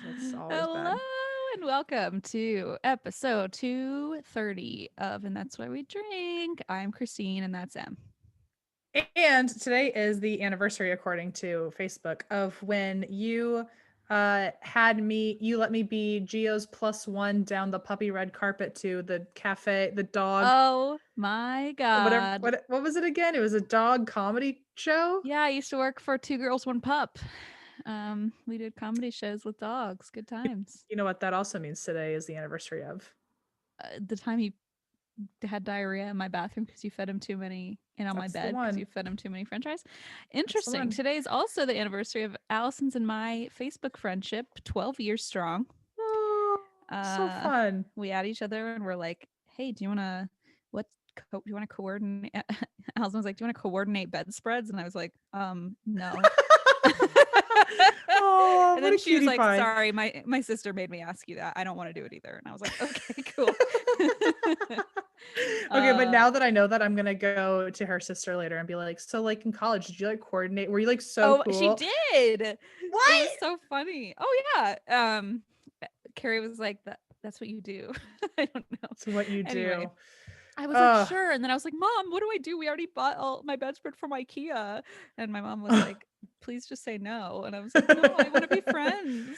It's always Hello bad. and welcome to episode 230 of And That's Why We Drink. I'm Christine and that's Em. And today is the anniversary, according to Facebook, of when you you let me be Geo's plus one down the puppy red carpet to the cafe, the dog, Oh my whatever. God. What was it again? It was a dog comedy show. Yeah, I used to work for Two Girls, One Pup. We did comedy shows with dogs. Good times. You know what that also means? Today is the anniversary of. The time he had diarrhea in my bathroom because you fed him too many, and on my That's the bed because you one. fed him too many french fries. That's the Interesting. one. Today is also the anniversary of Allison's and my Facebook friendship, 12 years strong. Oh, so uh fun. we add each other and we're like, hey, do you want to do you want to coordinate? Allison was like, do you want to coordinate bedspreads? And I was like, no. Oh, And what then a she was cutie like, pie. sorry, my sister made me ask you that. I don't want to do it either. And I was like, okay, cool. Okay, but uh now that I know that, I'm gonna go to her sister later and be like, so like in college, did you like coordinate? Were you like so oh, she cool? did. It was What? so funny. Oh yeah. Carrie was like, that's what you do. I don't know. It's what you Anyway, do. I was like, Ugh. sure. And then I was like, Mom, what do I do? We already bought all my bedspread from IKEA. And my mom was like, please just say no. And I was like, no, I want to be friends.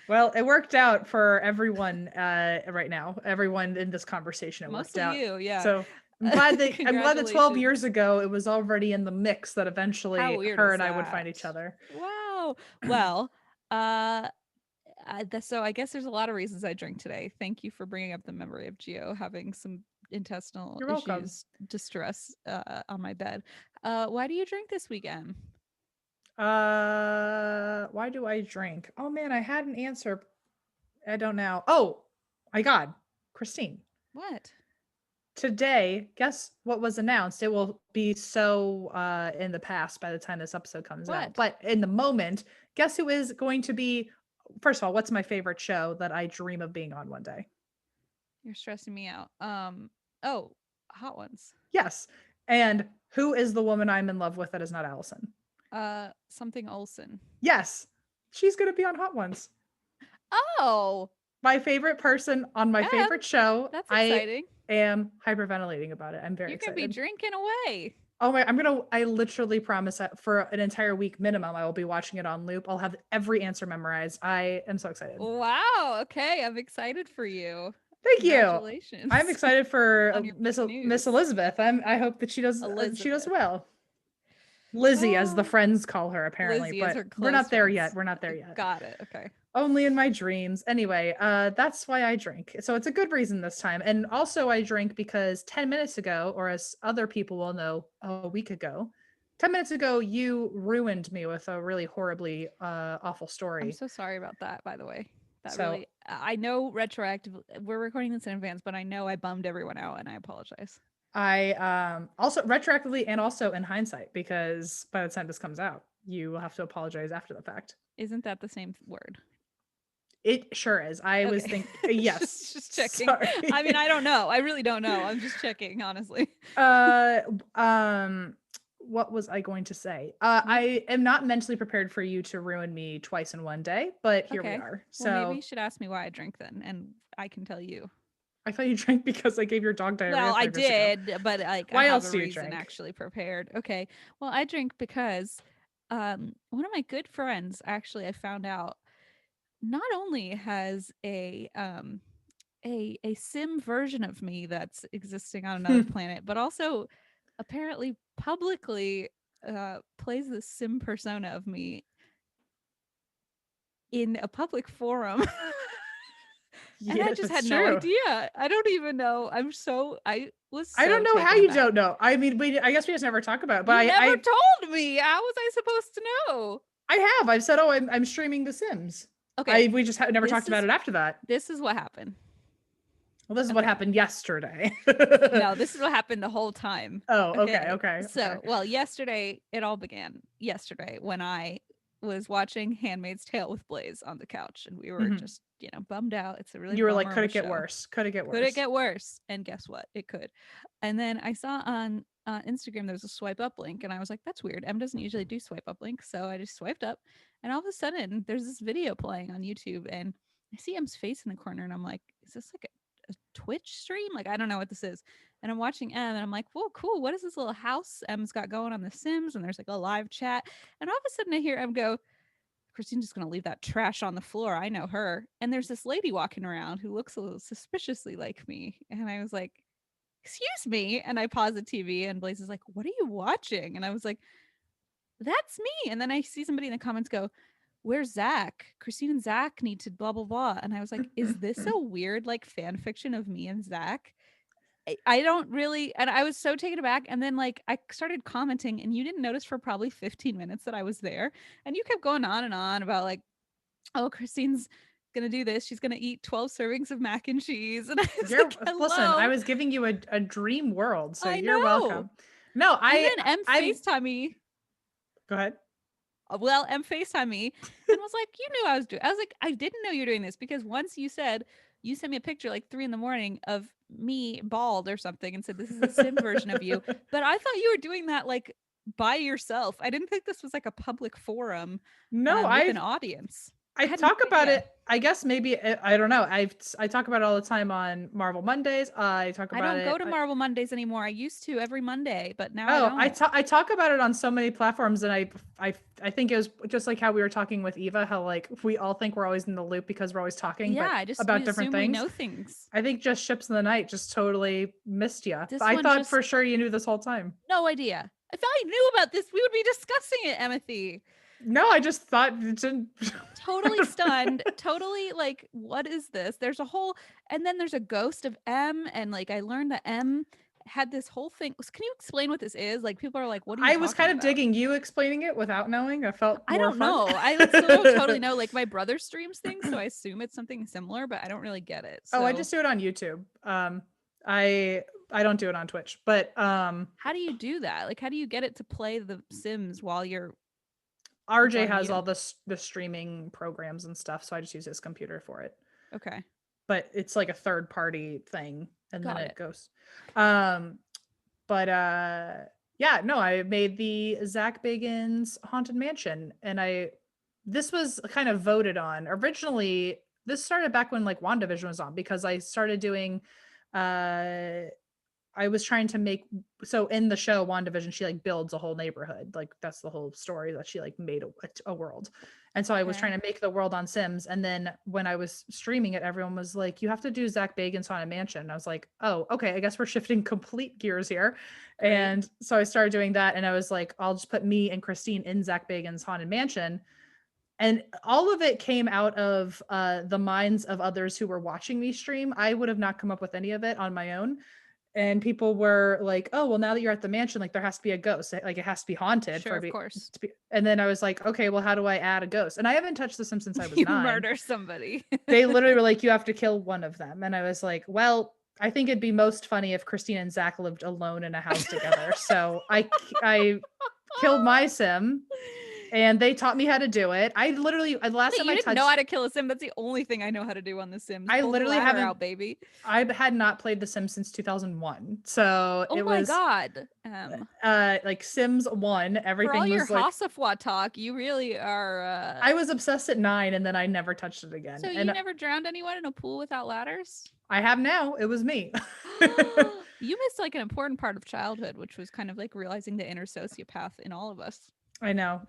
Well, it worked out for everyone right now. Everyone in this conversation, it worked Mostly out. you, yeah. So I'm glad that 12 Congratulations. years ago it was already in the mix that How eventually weird her is and I would find that? each other. Wow. Well, uh, so I guess there's a lot of reasons I drink today. Thank you for bringing up the memory of Geo having some intestinal You're welcome. issues, distress on my bed. Why do you drink this weekend? Why do I drink? Oh man, I had an answer. I don't know. Oh, my God, Christine. What? Today, guess what was announced? It will be so in the past by the time this episode comes out. What? But in the moment, guess who is going to be first of all, what's my favorite show that I dream of being on one day? You're stressing me out. Oh, Hot Ones. Yes. And who is the woman I'm in love with that is not Allison? Something Olsen. Yes. She's going to be on Hot Ones. Oh, My favorite person on my Em, favorite show. that's I exciting. am hyperventilating about it. I'm very You're gonna be excited. drinking away. Oh my, I literally promise that for an entire week minimum, I will be watching it on loop. I'll have every answer memorized. I am so excited. Wow. Okay, I'm excited for you. Thank you. I'm Congratulations excited for on your Miss big Miss news, Elizabeth. I hope that she does Elizabeth. well. Lizzie, as the Oh, friends call her, apparently, Lizzie is but her we're close not there yet. friends. We're not there yet. Got it. Okay. Only in my dreams. Anyway, that's why I drink. So it's a good reason this time. And also I drink because 10 minutes ago, or as other people will know, a week ago, 10 minutes ago, you ruined me with a really horribly awful I'm story. so sorry about that, by the way. That So really, I know retroactive. We're recording this in advance, but I know I bummed everyone out and I apologize. I also retroactively and also in hindsight, because by the time this comes out, you will have to apologize after the fact. Isn't that the same word? It sure is. I was Okay. thinking, yes, just checking. I mean, sorry. I don't know. I really don't know. I'm just checking, honestly. uh, um, what was I going to say? You I am not mentally prepared for you to ruin me twice in one day, but here we okay? are. Well, maybe So you should ask me why I drink then, and I can tell you. I thought you drank because I gave your dog Well, diarrhea I 5 years ago. did, but like I Why have else a do you reason drink? actually prepared. Okay. Well, I drink because one of my good friends actually I found out not only has a sim version of me that's existing on another planet, but also apparently publicly plays the sim persona of me in a public forum. And I Yes, just it's had no true. idea. I don't even know. I was I don't so know how taken you aback. don't know. I mean, I guess we just never talk about it, but You I, never I, told me. How was I supposed to know? I have. I've said, oh, I'm streaming The Sims. Okay, We just never this talked about is it after that. this is what happened. Well, this is what Okay. happened yesterday. No, this is what happened the whole time. Oh, okay, Okay. okay, okay. So, well, yesterday it all began. Yesterday when I was watching Handmaid's Tale with Blaze on the couch and we were Hmm. just, bummed out. It's a really You were like, bummer of could a it get show. worse? Could it get Could it worse? get worse? And guess what? It could. And then I saw on Instagram there's a swipe up link, and I was like, that's weird. Em doesn't usually do swipe up links, so I just swiped up, And all of a sudden, there's this video playing on YouTube, and I see M's face in the corner, and I'm like, is this like a Twitch stream? Like, I don't know what this is. And I'm watching M, and I'm like, whoa, cool. What is this little house M's got going on The Sims? And there's like a live chat. And all of a sudden, I hear M go, Christine's just going to leave that trash on the floor. I know her. And there's this lady walking around who looks a little suspiciously like me. And I was like, excuse me. And I pause the TV, and Blaze is like, what are you watching? And I was like, that's me. And then I see somebody in the comments go, where's Zach? Christine and Zach need to blah, blah, blah. And I was like, is this a weird like fan fiction of me and Zach? I don't really, and I was so taken aback. And then like I started commenting, and you didn't notice for probably 15 minutes that I was there. And you kept going on and on about like, oh, Christine's gonna do this. She's gonna eat 12 servings of mac and cheese. And I was like, listen, I was giving you a dream world, so I you're know. welcome. No, and then M FaceTime me. Go ahead. Well, M FaceTime me and was like, you knew I was doing. I was like, I didn't know you were doing this, because once you said, you sent me a picture like 3 a.m. of me bald or something and said, this is a sim version of you. But I thought you were doing that like by yourself. I didn't think this was like a public forum. No, with an audience. I talk about it. I guess maybe I don't know. I talk about it all the time on Marvel Mondays. I talk about it. I don't go to Marvel Mondays anymore. I used to every Monday, but now I don't. I talk about it on so many platforms, and I think it was just like how we were talking with Eva, how like we all think we're always in the loop because we're always talking about different things. We know things. I think just Ships in the Night just totally missed you. I thought for sure you knew this whole time. No idea. If I knew about this, we would be discussing it, Emmethy. No, I just thought totally stunned, totally like, what is this? There's a whole, and then there's a ghost of M, and like I learned that M had this whole thing. Can you explain what this is? Like people are like, what are you I was kind of digging you explaining it without knowing. I felt I don't know. I still don't totally know. Like my brother streams things, so I assume it's something similar, but I don't really get it. So. Oh, I just do it on YouTube. I don't do it on Twitch, but how do you do that? Like how do you get it to play The Sims while you're RJ has all the streaming programs and stuff, so I just use his computer for it. Okay. But it's like a third party thing, and then it goes. Yeah, no, I made the Zach Bagans Haunted Mansion, and this was kind of voted on. Originally, this started back when like WandaVision was on, because I started doing I was trying to make, so in the show WandaVision, she like builds a whole neighborhood. Like that's the whole story, that she like made a world. And so I was trying to make the world on Sims. And then when I was streaming it, everyone was like, you have to do Zach Bagans Haunted Mansion. And I was like, oh, okay, I guess we're shifting complete gears here. Great. And so I started doing that. And I was like, I'll just put me and Christine in Zach Bagans Haunted Mansion. And all of it came out of the minds of others who were watching me stream. I would have not come up with any of it on my own. And people were like, oh, well, now that you're at the mansion, like there has to be a ghost. Like it has to be haunted. Sure, of course. And then I was like, okay, well, how do I add a ghost? And I haven't touched the Sims since I was 9. Murder somebody. They literally were like, you have to kill one of them. And I was like, well, I think it'd be most funny if Christine and Zach lived alone in a house together. So I killed my Sim. And they taught me how to do it. I literally, last time I touched, know how to kill a Sim. That's the only thing I know how to do on The Sims. I literally haven't, out, baby. I had not played The Sims since 2001. So it was, God. like Sims 1, everything for all was your like, Hossafwa talk, you really are. I was obsessed at 9, and then I never touched it again. So you never drowned anyone in a pool without ladders? I have now. It was me. You missed like an important part of childhood, which was kind of like realizing the inner sociopath in all of us. I know.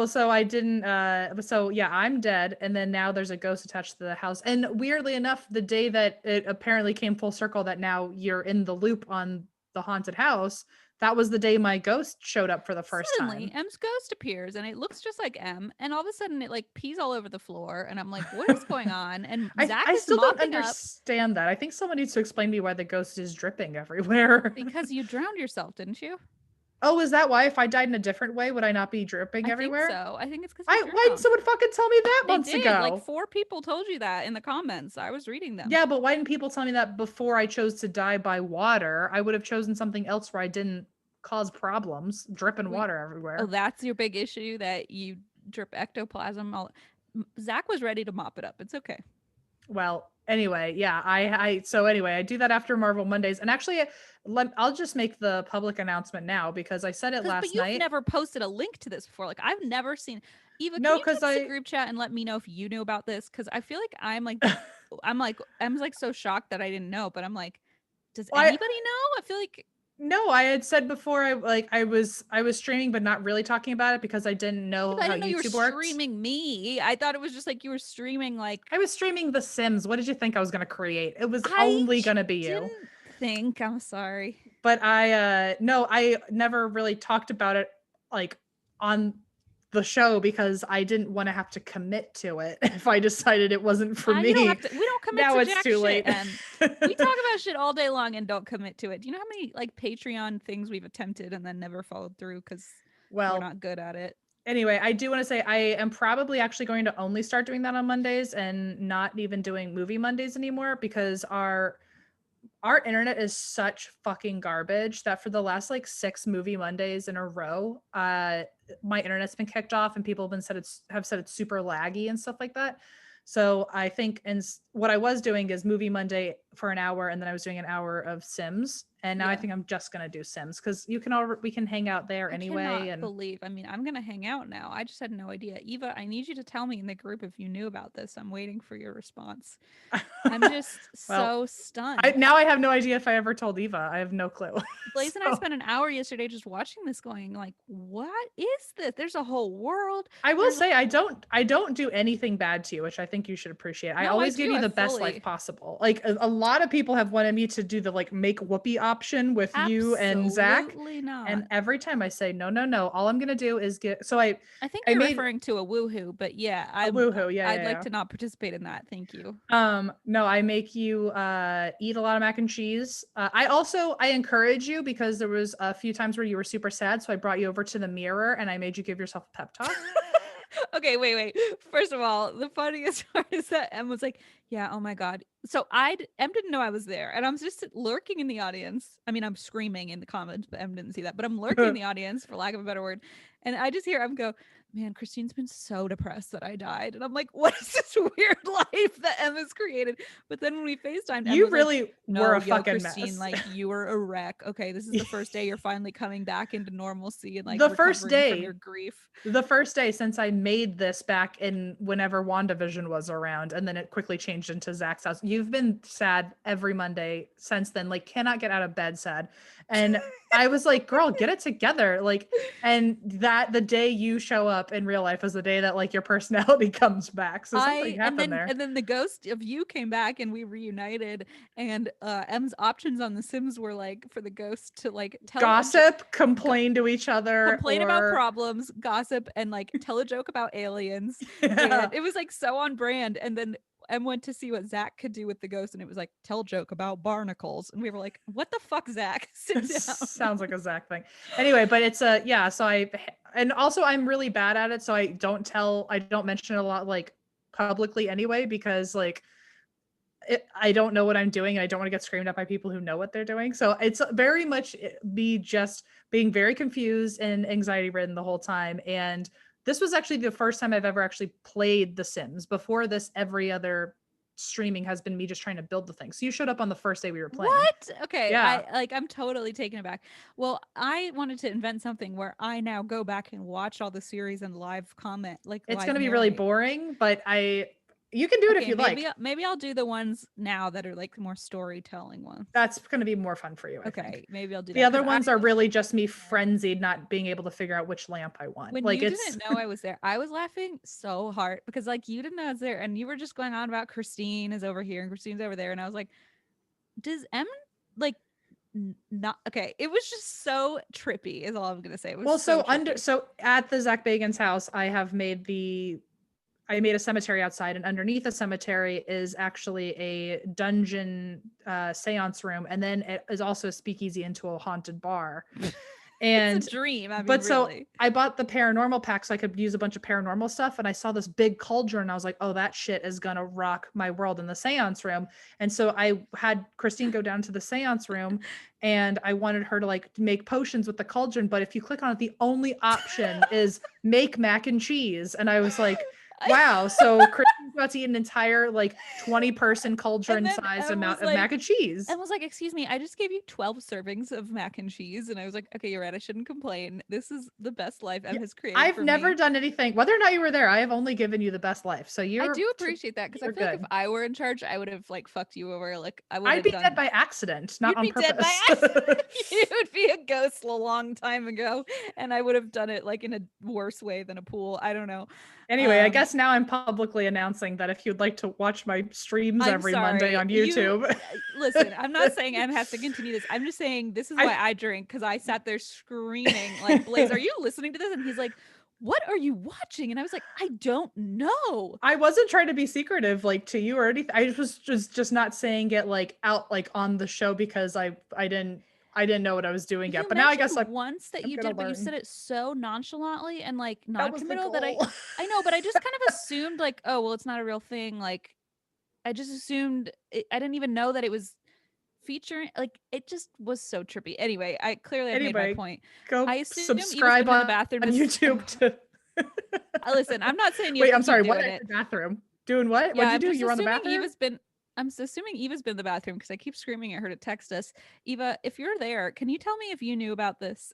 So I didn't, so yeah, I'm dead. And then now there's a ghost attached to the house. And weirdly enough, the day that it apparently came full circle that now you're in the loop on the haunted house, that was the day my ghost showed up for the first Suddenly, time. M's ghost appears and it looks just like M. And all of a sudden it like pees all over the floor. And I'm like, what is going on? And Zach I still don't understand that. I think someone needs to explain to me why the ghost is dripping everywhere. Because you drowned yourself, didn't you? Oh, is that why? If I died in a different way, would I not be dripping everywhere? I think so. I think it's because why didn't someone fucking tell me that months ago? Like 4 people told you that in the comments. I was reading them. Yeah, but why didn't people tell me that before I chose to die by water? I would have chosen something else where I didn't cause problems, dripping water everywhere. Oh, that's your big issue, that you drip ectoplasm. Zach was ready to mop it up. It's okay. Well, anyway, yeah, I do that after Marvel Mondays. And actually, I'll just make the public announcement now because I said it last night. But you've never posted a link to this before. Like I've never seen, Eva, can No, you because text the group chat and let me know if you knew about this? Because I feel like I'm like so shocked that I didn't know, but I'm like, does I anybody know? I feel like no, I had said before I was streaming but not really talking about it because I didn't know I how didn't know you were YouTube worked. streaming me. I thought it was just like you were streaming like I was streaming The Sims. What did you think I was gonna create? It was I only gonna be you. didn't think. I'm sorry. But I never really talked about it like on the show because I didn't want to have to commit to it if I decided it wasn't for You don't have me. to. We don't commit Now to it's jack too shit, late. and we talk about shit all day long and don't commit to it. Do you know how many like Patreon things we've attempted and then never followed through because we're Well, not good at it? anyway, I do want to say I am probably actually going to only start doing that on Mondays and not even doing movie Mondays anymore because our internet is such fucking garbage that for the last like 6 movie Mondays in a row, my internet's been kicked off and people have said it's super laggy and stuff like that. So I think, and what I was doing is movie Monday for an hour, and then I was doing an hour of Sims, and now I Yeah. think I'm just gonna do Sims because we can hang out there I anyway. cannot And believe. I mean, I'm gonna hang out now. I just had no idea. Eva, I need you to tell me in the group if you knew about this. I'm waiting for your response. I'm just well, so stunned. I have no idea if I ever told Eva. I have no clue. Blaze and I So spent an hour yesterday just watching this, going like, "What is this? There's a whole world." I will There's say I don't do anything bad to you, which I think you should appreciate. I no, I always give do. you I the best fully, life possible. Like a lot of people have wanted me to do the like make whoopee option with you and Zach. absolutely not. And every time I say no, no, no, all I'm gonna do is get so I think I you're made referring to a woohoo, but yeah, a woohoo. Yeah, I'd yeah, like yeah. to not participate in that. Thank you. No, I make you eat a lot of mac and cheese. I encourage you because there was a few times where you were super sad, so I brought you over to the mirror and I made you give yourself a pep talk. Okay, wait. First of all, the funniest part is that Em was like, "Yeah, oh my god." So Em didn't know I was there, and I'm just lurking in the audience. I mean, I'm screaming in the comments, but Em didn't see that. But I'm lurking in the audience, for lack of a better word, and I just hear Em go, "Man, Christine's been so depressed that I died," and I'm like, "What is this weird life that Em has created?" But then when we FaceTimed, Em You was like, really were "No, a yo, fucking Christine, mess. like you were a wreck. Okay, this is the first day you're finally coming back into normalcy and like the first recovering from your day grief." the first day since I made this back in whenever WandaVision was around, and then it quickly changed into Zach's house. You've been sad every Monday since then, like cannot get out of bed sad. And I was like, girl, get it together. Like, and that the day you show up in real life is the day that like your personality comes back. So something happened there. And then the ghost of you came back and we reunited, and M's options on The Sims were like for the ghost to like tell Gossip, complain to each other, complain about problems, gossip, and like tell a joke about aliens. yeah. And it was like so on brand. And then Em went to see what Zach could do with the ghost, and it was like tell joke about barnacles, and we were like, "What the fuck, Zach? Sit down." Sounds like a Zach thing. Anyway, but it's a yeah. So and also I'm really bad at it, so I don't mention it a lot like publicly anyway because like I don't know what I'm doing and I don't want to get screamed at by people who know what they're doing. So it's very much me just being very confused and anxiety ridden the whole time. And this was actually the first time I've ever actually played The Sims. Before this, every other streaming has been me just trying to build the thing. So you showed up on the first day we were playing. What? Okay, Yeah. I'm totally taken aback. Well, I wanted to invent something where I now go back and watch all the series and live comment, like It's live going to be really narrate. boring, but you can do it if you like. Maybe I'll do the ones now that are like more storytelling ones. That's going to be more fun for you. I Okay, think. maybe I'll do The that. other ones are really just me frenzied, not being able to figure out which lamp I want. When like you it's didn't know I was there, I was laughing so hard because like you didn't know I was there, and you were just going on about Christine is over here and Christine's over there, and I was like, does Em like not okay? It was just so trippy, is all I'm gonna say. It was well, so trippy. so at the Zach Bagan's house, I made a cemetery outside, and underneath the cemetery is actually a dungeon seance room, and then it is also a speakeasy into a haunted bar. And it's a dream. I mean, but so really. I bought the paranormal pack so I could use a bunch of paranormal stuff, and I saw this big cauldron and I was like, oh, that shit is gonna rock my world in the seance room. And so I had Christine go down to the seance room, and I wanted her to like make potions with the cauldron, but if you click on it, the only option is make mac and cheese. And I was like, wow. So Christine's about to eat an entire like 20-person cauldron then sized Em amount was of mac like- and cheese. And was like, excuse me, I just gave you 12 servings of mac and cheese. And I was like, okay, you're right. I shouldn't complain. This is the best life Em has created I've for never me. done anything, whether or not you were there, I have only given you the best life. So I you're do appreciate that because I you're feel like good. if I were in charge, I would have like fucked you over. Like I would I'd have be done. dead by accident, not You'd on be dead by purpose. accident. You would be a ghost a long time ago, and I would have done it like in a worse way than a pool. I don't know. Anyway, I guess now I'm publicly announcing that if you'd like to watch my streams I'm every Monday sorry. on YouTube. Listen, I'm not saying Em has to continue this. I'm just saying this is why I drink, because I sat there screaming like, Blaze, are you listening to this? And he's like, what are you watching? And I was like, I don't know. I wasn't trying to be secretive like to you or anything. I was just not saying it like out like on the show because I didn't know what I was doing yet. But now I guess I'm once that I'm you gonna did, but you learn. said it so nonchalantly and like That was the non-committal that goal. I know, but I just kind of assumed like, oh well, it's not a real thing. Like I just assumed I didn't even know that it was featuring. Like it just was so trippy. Anyway, I clearly have made my point. Go I assume subscribe Eva's been in on the bathroom YouTube to listen, I'm not saying you Wait, have to I'm sorry, keep what doing in it. the bathroom? Doing what? Yeah, What'd you I'm do? just You were on the assuming bathroom? I'm assuming Eva's been in the bathroom because I keep screaming at her to text us. Eva, if you're there, can you tell me if you knew about this?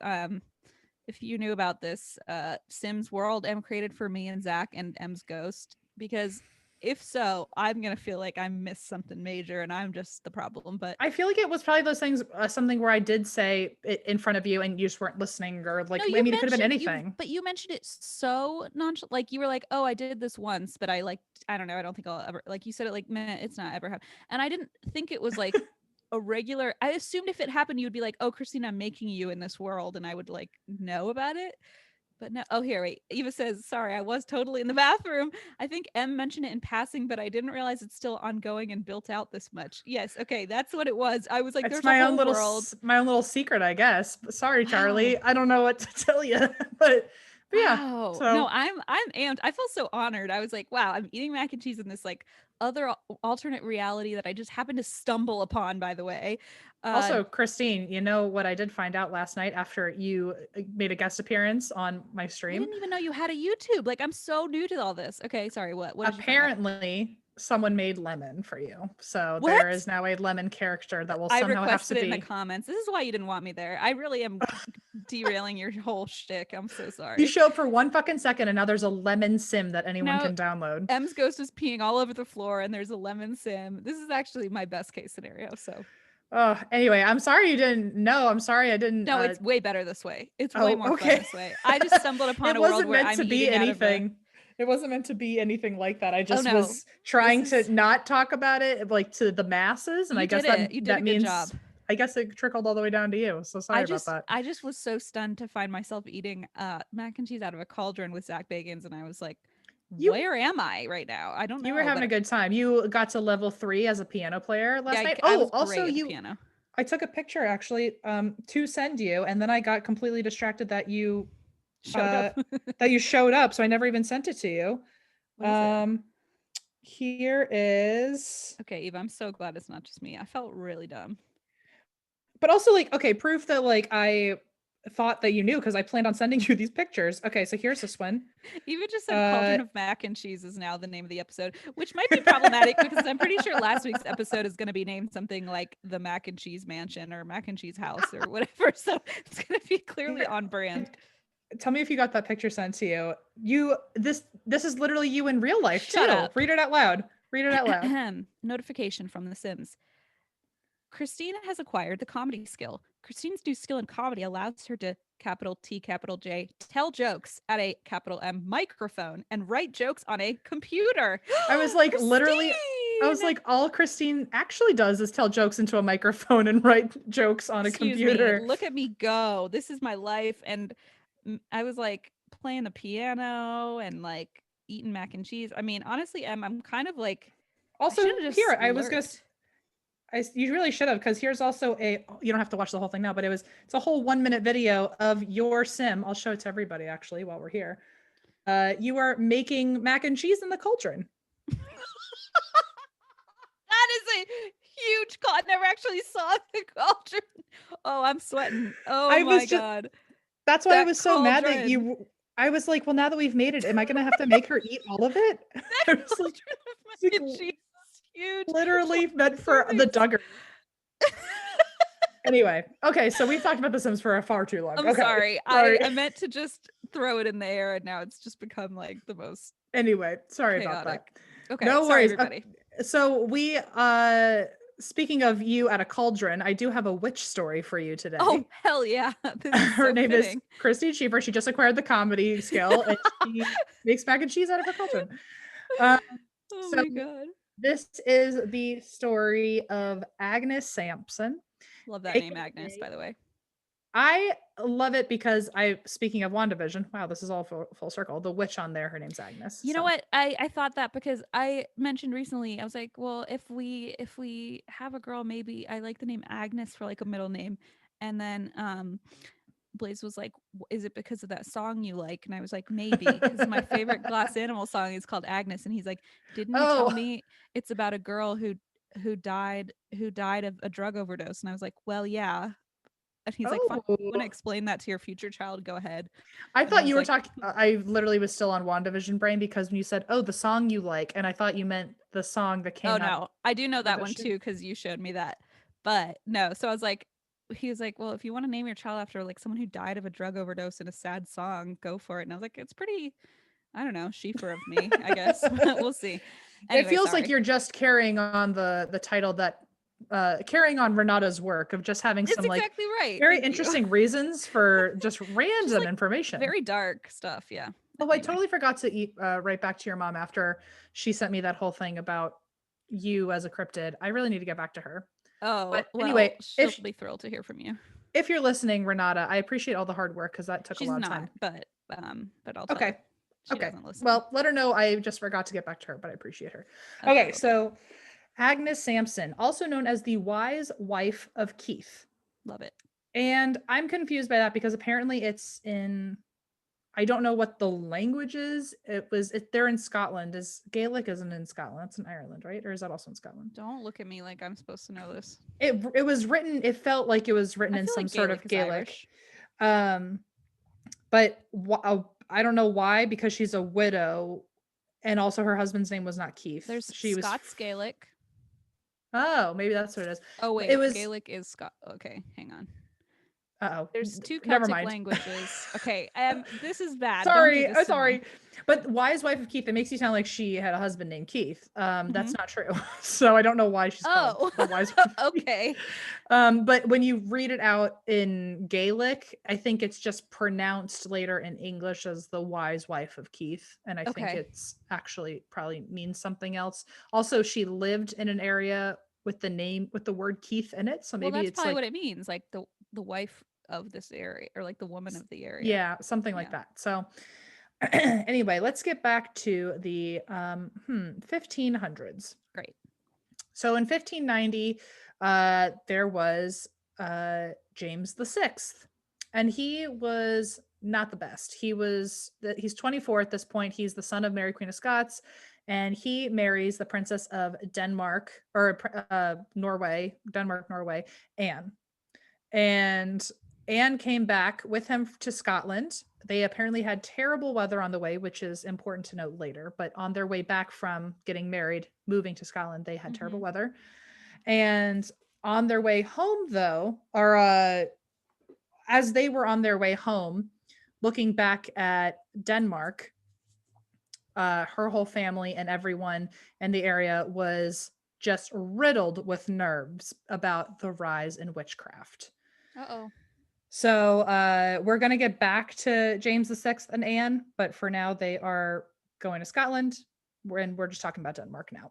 Sims world Em created for me and Zach and Em's ghost? Because if so, I'm gonna feel like I missed something major and I'm just the problem. But I feel like it was probably those things, something where I did say it in front of you and you just weren't listening, or like, no, I mean, it could have been anything. but you mentioned it so nonchalant. Like you were like, "Oh, I did this once, but I like, I don't know. I don't think I'll ever." Like you said it like, "Meh, it's not ever happened." And I didn't think it was like a regular. I assumed if it happened, you would be like, "Oh, Christina, I'm making you in this world," and I would like know about it. But no, oh, here, wait. Eva says, sorry, I was totally in the bathroom. I think Em mentioned it in passing, but I didn't realize it's still ongoing and built out this much. Yes, okay, that's what it was. I was like, It's there's my a own whole little world. my own little secret, I guess. But sorry, Charlie. Wow. I don't know what to tell you. but yeah. Wow. So No, I'm amped. I feel so honored. I was like, wow, I'm eating mac and cheese in this like other alternate reality that I just happened to stumble upon, by the way. Also, Christine, you know what I did find out last night after you made a guest appearance on my I stream? didn't even know you had a YouTube. Like, I'm so new to all this. Okay, sorry. What? Did Apparently, someone made lemon for you. So What? there is now a lemon character that will I somehow have to requested it in be. the comments. This is why you didn't want me there. I really am derailing your whole shtick. I'm so sorry. You show up for 1 fucking second and now there's a lemon sim that anyone Now, can download. Em's ghost is peeing all over the floor and there's a lemon sim. This is actually my best case scenario. So Oh, anyway, I'm sorry you didn't know. I'm sorry I didn't. no, it's way better this way. It's way more fun this way. I just stumbled upon It a world wasn't where meant I'm to be eating out of anything. It wasn't meant to be anything like that. I just no. was trying This is- to not talk about it like to the masses, and You I guess did that it. You did that a good means job. I guess it trickled all the way down to you. So sorry about that. I just was so stunned to find myself eating mac and cheese out of a cauldron with Zach Bagans, and I was like, where am I right now? I don't know. You were having a good time. You got to level 3 as a piano player last night. I was also great at piano. I took a picture actually to send you, and then I got completely distracted that you showed up. So I never even sent it to you. What is it? Here is. Okay, Eva, I'm so glad it's not just me. I felt really dumb. But also, like, okay, proof that like I thought that you knew because I planned on sending you these pictures. Okay, so here's this one. Eva just said Cauldron of Mac and Cheese is now the name of the episode, which might be problematic because I'm pretty sure last week's episode is going to be named something like the Mac and Cheese Mansion or Mac and Cheese House or whatever. So it's going to be clearly on brand. Tell me if you got that picture sent to you. This is literally you in real life. Shut too. up. Read it out loud. Read it out loud. Notification from The Sims. Christina has acquired the comedy skill. Christine's new skill in comedy allows her to capital T, capital J, tell jokes at a capital M microphone and write jokes on a computer. I was like, literally, I was like, all Christine actually does is tell jokes into a microphone and write jokes on a computer. Me. Look at me go. This is my life. And I was like playing the piano and like eating mac and cheese. I mean, honestly, I'm kind of like. Also, here, I was gonna. You really should have, because here's also you don't have to watch the whole thing now, but it's a whole 1-minute video of your sim. I'll show it to everybody actually while we're here. You are making mac and cheese in the cauldron. That is a huge I never actually saw the cauldron. Oh, I'm sweating. Oh my God. That's why I was so mad that I was like, well, now that we've made it, am I going to have to make her eat all of it? That cauldron of Like, and she's huge. literally meant for the Cervix. Duggar. Anyway, okay, so we've talked about The Sims for far too long. I'm Okay, sorry. sorry. I meant to just throw it in the air, and now it's just become like the most Anyway, sorry about chaotic. that. Okay, No sorry worries. everybody. So we speaking of you at a cauldron, I do have a witch story for you today. Oh hell yeah! This is Her so name fitting. is Christy Cheever. She just acquired the comedy skill and she makes mac and cheese out of her cauldron. Oh So my god. this is the story of Agnes Sampson. Love that name, Agnes, by the way. I love it because speaking of WandaVision, wow, this is all full circle. The witch on there, her name's Agnes. You know what? I thought that because I mentioned recently, I was like, well, if we have a girl, maybe I like the name Agnes for like a middle name. And then Blaze was like, is it because of that song you like? And I was like, maybe, because my favorite Glass Animal song is called Agnes. And he's like, didn't you tell me it's about a girl who died of a drug overdose? And I was like, well, yeah. And he's like, fine, if you want to explain that to your future child, go ahead. I thought you were like, talking, I literally was still on WandaVision brain because when you said, oh, the song you like, and I thought you meant the song that came out. Oh, no, I do know that one too because you showed me that. But no, so I was like, he was like, well, if you want to name your child after like someone who died of a drug overdose in a sad song, go for it. And I was like, it's pretty, I don't know, sheefer of me, I guess. We'll see. Anyway, it feels like you're just carrying on the title that carrying on Renata's work of just having some exactly right. very interesting reasons for just random just, like, information. Very dark stuff. Yeah. Oh, anyway. I totally forgot to write back to your mom after she sent me that whole thing about you as a cryptid. I really need to get back to her. Oh, but well, anyway, she'll be thrilled to hear from you. If you're listening, Renata, I appreciate all the hard work because that took a lot of time. But I'll tell her. She doesn't listen. Well, let her know I just forgot to get back to her, but I appreciate her. Okay, so Agnes Sampson, also known as the wise wife of Keith. Love it. And I'm confused by that because apparently it's in, I don't know what the language is. They're in Scotland. Gaelic isn't in Scotland. It's in Ireland, right? Or is that also in Scotland? Don't look at me like I'm supposed to know this. It was written, it felt like it was written in some sort of Gaelic. But I don't know why, because she's a widow and also her husband's name was not Keith. She was Scots Gaelic. Oh, maybe that's what it is. Oh wait, Gaelic is Scott. Okay, hang on. Uh-oh. There's two Celtic languages. Okay, this is bad. Sorry. But wise wife of Keith, it makes you sound like she had a husband named Keith. That's not true. So I don't know why she's called the wise wife. Okay. But when you read it out in Gaelic, I think it's just pronounced later in English as the wise wife of Keith. And I think it's actually probably means something else. Also, she lived in an area with the word Keith in it. So maybe that's it's probably what it means, like the wife of this area, or like the woman of the area. Yeah, something like that. So anyway, let's get back to the 1500s. Great. So in 1590, there was James VI, and he was not the best. He's 24 at this point. He's the son of Mary, Queen of Scots, and he marries the Princess of Denmark, or Norway, Anne. And Anne came back with him to Scotland. They apparently had terrible weather on the way, which is important to note later. But on their way back from getting married, moving to Scotland, they had terrible weather. And on their way home, though, or as they were on their way home, looking back at Denmark, her whole family and everyone in the area was just riddled with nerves about the rise in witchcraft. Uh-oh. So we're going to get back to James VI and Anne, but for now they are going to Scotland, and we're just talking about Denmark now.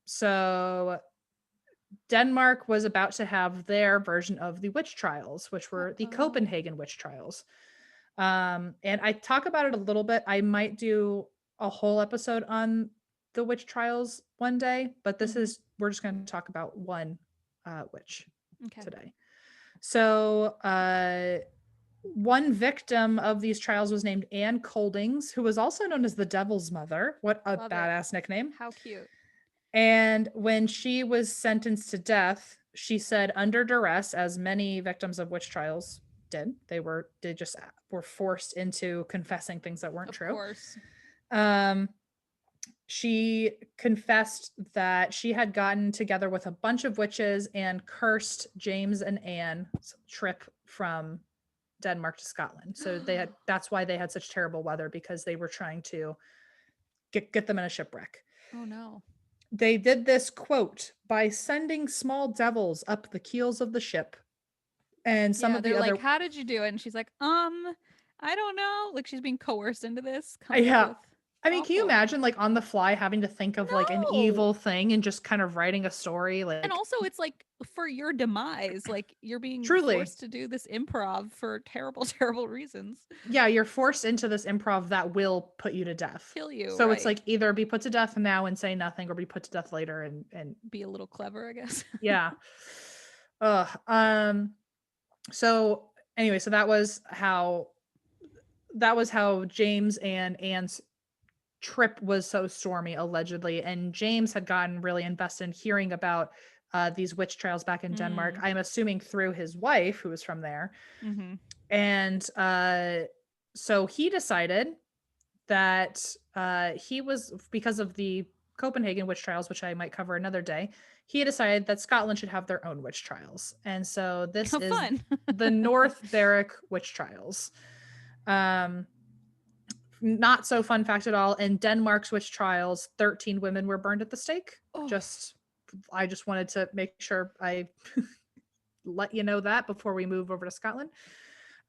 So Denmark was about to have their version of the witch trials, which were the Copenhagen witch trials. And I talk about it a little bit. I might do a whole episode on the witch trials one day, but we're just going to talk about one witch today. So one victim of these trials was named Anne Coldings, who was also known as the Devil's Mother. What a badass nickname. How cute. And when she was sentenced to death, she said under duress, as many victims of witch trials did. They just were forced into confessing things that weren't true. Of course. she confessed that she had gotten together with a bunch of witches and cursed James and Anne's trip from Denmark to Scotland. So that's why they had such terrible weather, because they were trying to get them in a shipwreck. Oh no. They did this, quote, by sending small devils up the keels of the ship. And some of the they're other, like, how did you do it? And she's like, I don't know. Like she's being coerced into this, coming up yeah. with I mean, can you awful. imagine like on the fly having to think of like an No. evil thing and just kind of writing a story? Like, And also it's like for your demise, like you're being truly, forced to do this improv for terrible, terrible reasons. yeah, you're forced into this improv that will put you to death. Kill you. So right. it's like either be put to death now and say nothing, or be put to death later and Be a little clever, I guess. yeah. So anyway, so that was how James and Anne's trip was so stormy, allegedly. And James had gotten really invested in hearing about these witch trials back in Denmark. I'm assuming through his wife, who was from there. Mm-hmm. And so he decided that he was, because of the Copenhagen witch trials, which I might cover another day, he decided that Scotland should have their own witch trials. And so this is fun. the North Berwick witch trials. Not so fun fact at all. In Denmark's witch trials, 13 women were burned at the stake. Oh. I just wanted to make sure I let you know that before we move over to Scotland.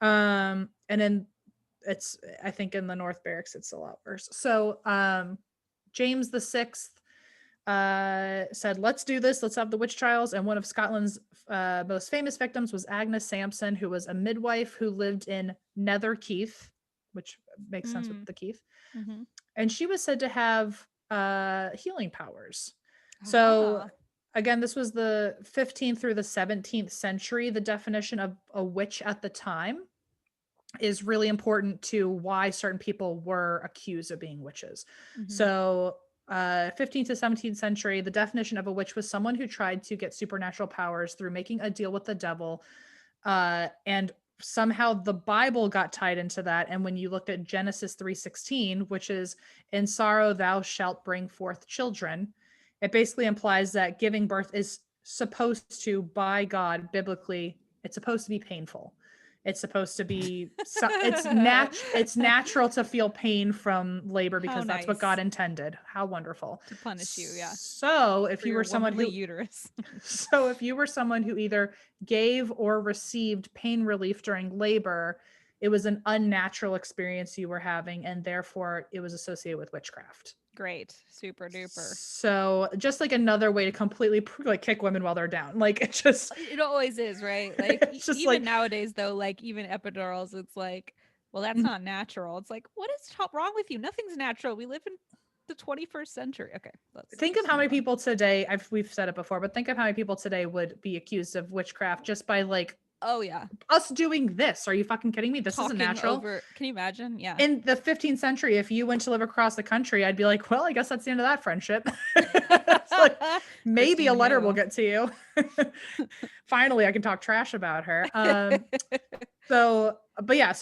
And then I think in the North Barracks, it's a lot worse. So James VI said, let's do this. Let's have the witch trials. And one of Scotland's most famous victims was Agnes Sampson, who was a midwife who lived in Netherkeith, which makes sense with the Keith. Mm-hmm. And she was said to have healing powers. So again, this was the 15th through the 17th century. The definition of a witch at the time is really important to why certain people were accused of being witches. Mm-hmm. So 15th to 17th century, the definition of a witch was someone who tried to get supernatural powers through making a deal with the devil. And somehow the Bible got tied into that. And when you looked at Genesis 3:16, which is, in sorrow thou shalt bring forth children, it basically implies that giving birth is supposed to, by God, biblically, it's supposed to be painful. It's supposed to be, it's natural to feel pain from labor, because that's what God intended. How wonderful. To punish you, yeah. So if you were someone who, uterus. so if you were someone who either gave or received pain relief during labor, it was an unnatural experience you were having, and therefore it was associated with witchcraft. Great. Super duper. So just like another way to completely like kick women while they're down. Like it always is, right? Like even like, nowadays though, like even epidurals, it's like, well, that's not natural. It's like, what is wrong with you? Nothing's natural. We live in the 21st century. Okay. Think of how many people today, we've said it before, but think of how many people today would be accused of witchcraft just by like, oh yeah, us doing this. Are you fucking kidding me? This isn't natural. Can you imagine? Yeah. In the 15th century, if you went to live across the country, I'd be like, well, I guess that's the end of that friendship. It's like, maybe a letter will get to you. Finally, I can talk trash about her. So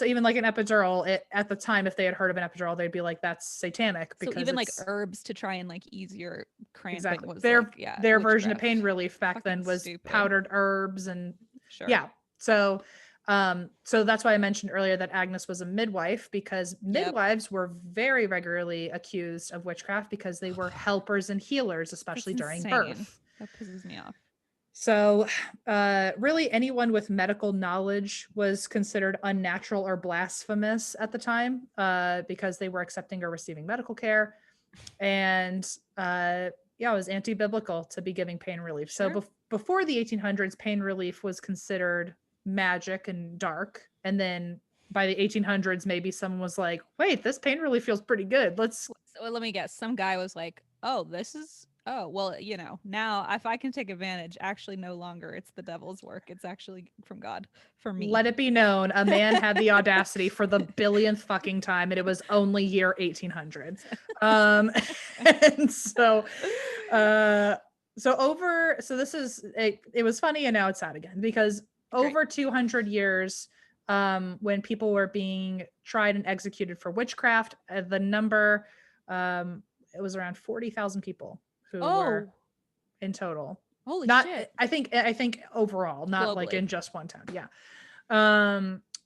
even like an epidural, at the time, if they had heard of an epidural, they'd be like, that's satanic. Because so even like herbs to try and like ease your cramping. Exactly. Was their version of pain relief back then was powdered herbs and yeah. So that's why I mentioned earlier that Agnes was a midwife, because midwives were very regularly accused of witchcraft because they were helpers and healers, especially during birth. That pisses me off. So really anyone with medical knowledge was considered unnatural or blasphemous at the time, because they were accepting or receiving medical care. And it was anti-biblical to be giving pain relief. Sure. So before the 1800s, pain relief was considered magic and dark. And then by the 1800s, maybe someone was like, wait, this pain relief feels pretty good. So let me guess. Some guy was like, oh, well, now if I can take advantage, actually no longer it's the devil's work. It's actually from God for me. Let it be known, a man had the audacity for the billionth fucking time, and it was only year 1800. And so this is, it was funny and now it's sad again, because over 200 years, when people were being tried and executed for witchcraft, the number, it was around 40,000 people who were Oh, in total. holy Not, shit. I think overall, not like Globally. in just one town. Yeah.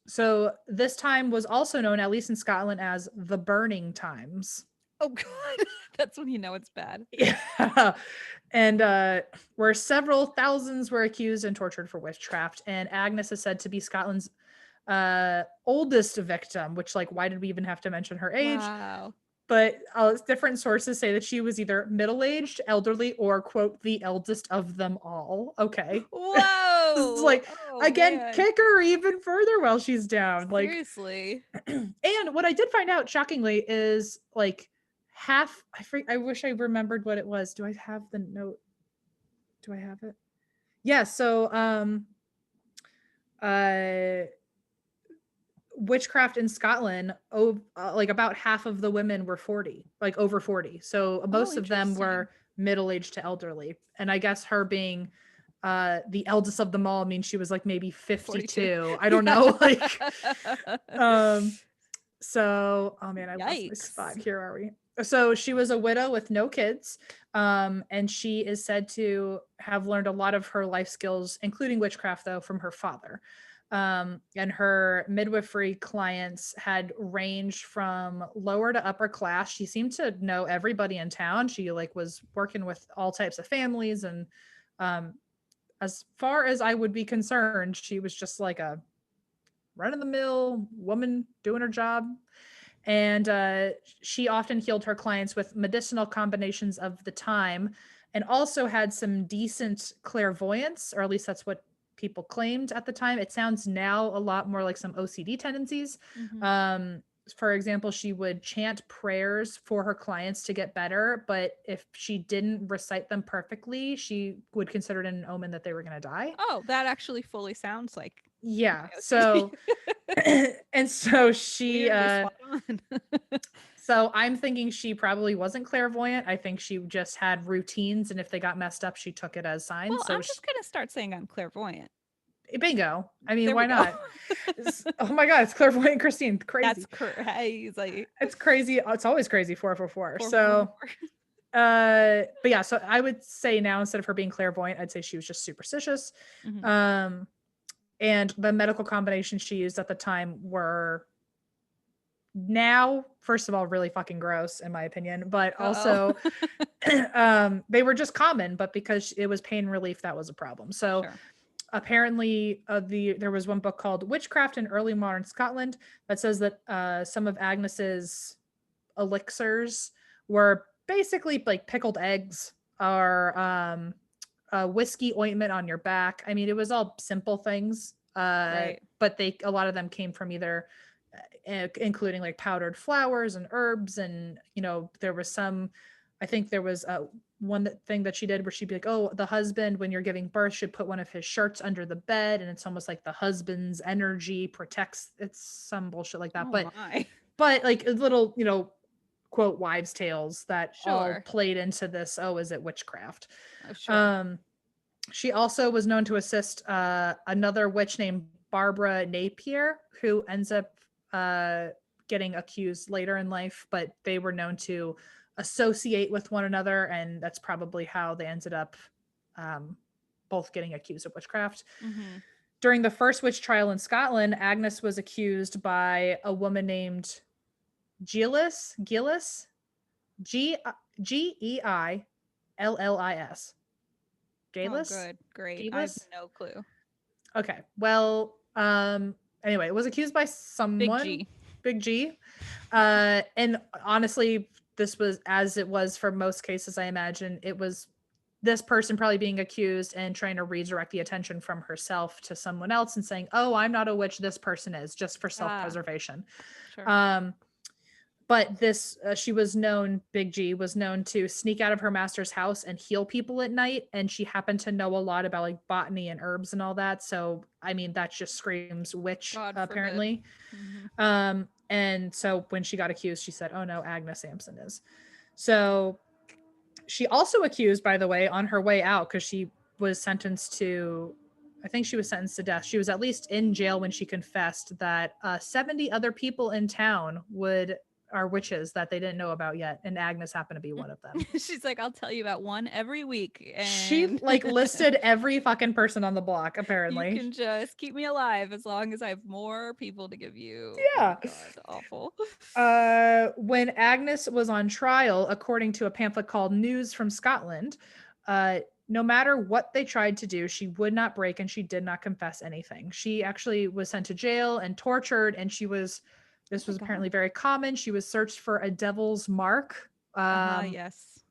So this time was also known, at least in Scotland, as the Burning Times. Oh god. That's when you know it's bad. Yeah. And where several thousands were accused and tortured for witchcraft. And Agnes is said to be Scotland's oldest victim, which, like, why did we even have to mention her age? Wow. But different sources say that she was either middle-aged, elderly, or, quote, the eldest of them all. Okay. It's Whoa. like, Oh again, man. kick her even further while she's down. Like, Seriously. and what I did find out, shockingly, is like half. I wish I remembered what it was. Do I have the note? Do I have it? Yeah. So, uh, witchcraft in Scotland, like about half of the women were 40, like over 40. So Oh, most of them interesting. were middle-aged to elderly. And I guess her being the eldest of them all means she was like maybe 52. I don't know. Like, so, oh man, I lost my spot. Yikes. Here are we? So she was a widow with no kids, and she is said to have learned a lot of her life skills, including witchcraft, though, from her father. And her midwifery clients had ranged from lower to upper class. She seemed to know everybody in town. She like was working with all types of families, and um, as far as I would be concerned, she was just like a run-of-the-mill woman doing her job. And she often healed her clients with medicinal combinations of the time, and also had some decent clairvoyance, or at least that's what people claimed at the time. It sounds now a lot more like some OCD tendencies. Mhm. For example, she would chant prayers for her clients to get better, but if she didn't recite them perfectly, she would consider it an omen that they were going to die. Oh, that actually fully sounds like Yeah. my OCD. So, and so she, Weirdly spot on. so I'm thinking she probably wasn't clairvoyant. I think she just had routines, and if they got messed up, she took it as signs. Well, So I'm just gonna start saying I'm clairvoyant. bingo. I mean, There we why go. not? Oh my God, it's clairvoyant Christine. That's Crazy. crazy. It's crazy. It's always crazy. 444. Four, four, four, So, four. but yeah, so I would say now, instead of her being clairvoyant, I'd say she was just superstitious. Mhm. And the medical combinations she used at the time were now, first of all, really fucking gross in my opinion, but Uh-oh. also they were just common, but because it was pain relief, that was a problem. So Sure. apparently there was one book called Witchcraft in Early Modern Scotland that says that some of Agnes's elixirs were basically like pickled eggs, or a whiskey ointment on your back. I mean, it was all simple things, Right. but a lot of them came from either including like powdered flowers and herbs. And there was some, I think there was thing that she did where she'd be like, oh, the husband, when you're giving birth, should put one of his shirts under the bed, and it's almost like the husband's energy protects. It's some bullshit like that. Oh but my. but like a little, quote, wives tales that all Sure. played into this, oh, is it witchcraft? Oh, sure. She also was known to assist another witch named Barbara Napier, who ends up getting accused later in life, but they were known to associate with one another, and that's probably how they ended up both getting accused of witchcraft. Mhm. During the first witch trial in Scotland, Agnes was accused by a woman named Gillis, G G-E-I-L-L-I-S. Oh, Galis? good. Great. I have Galis? no clue. Okay. Well, anyway, it was accused by Big someone, G. Big G. And honestly, this was, as it was for most cases, I imagine, it was this person probably being accused and trying to redirect the attention from herself to someone else and saying, "Oh, I'm not a witch, this person is," just for self-preservation. Sure. But this, she was known, Big G was known to sneak out of her master's house and heal people at night. And she happened to know a lot about like botany and herbs and all that. So, I mean, that just screams witch, God forbid. apparently. Mhm. And so when she got accused, she said, "Oh no, Agnes Sampson is." So she also accused, by the way, on her way out, because she was sentenced to, I think she was sentenced to death. She was at least in jail when she confessed that 70 other people in town would are witches that they didn't know about yet, and Agnes happened to be one of them. She's like, I'll tell you about one every week, She and like listed every fucking person on the block, you apparently. can just keep me alive as long as I have more people to give you. Oh Yeah. my god, awful. When Agnes was on trial, according to a pamphlet called News from Scotland, no matter what they tried to do, she would not break and she did not confess anything. She actually was sent to jail and tortured, and this was apparently very common. She was searched for a devil's mark. Yes.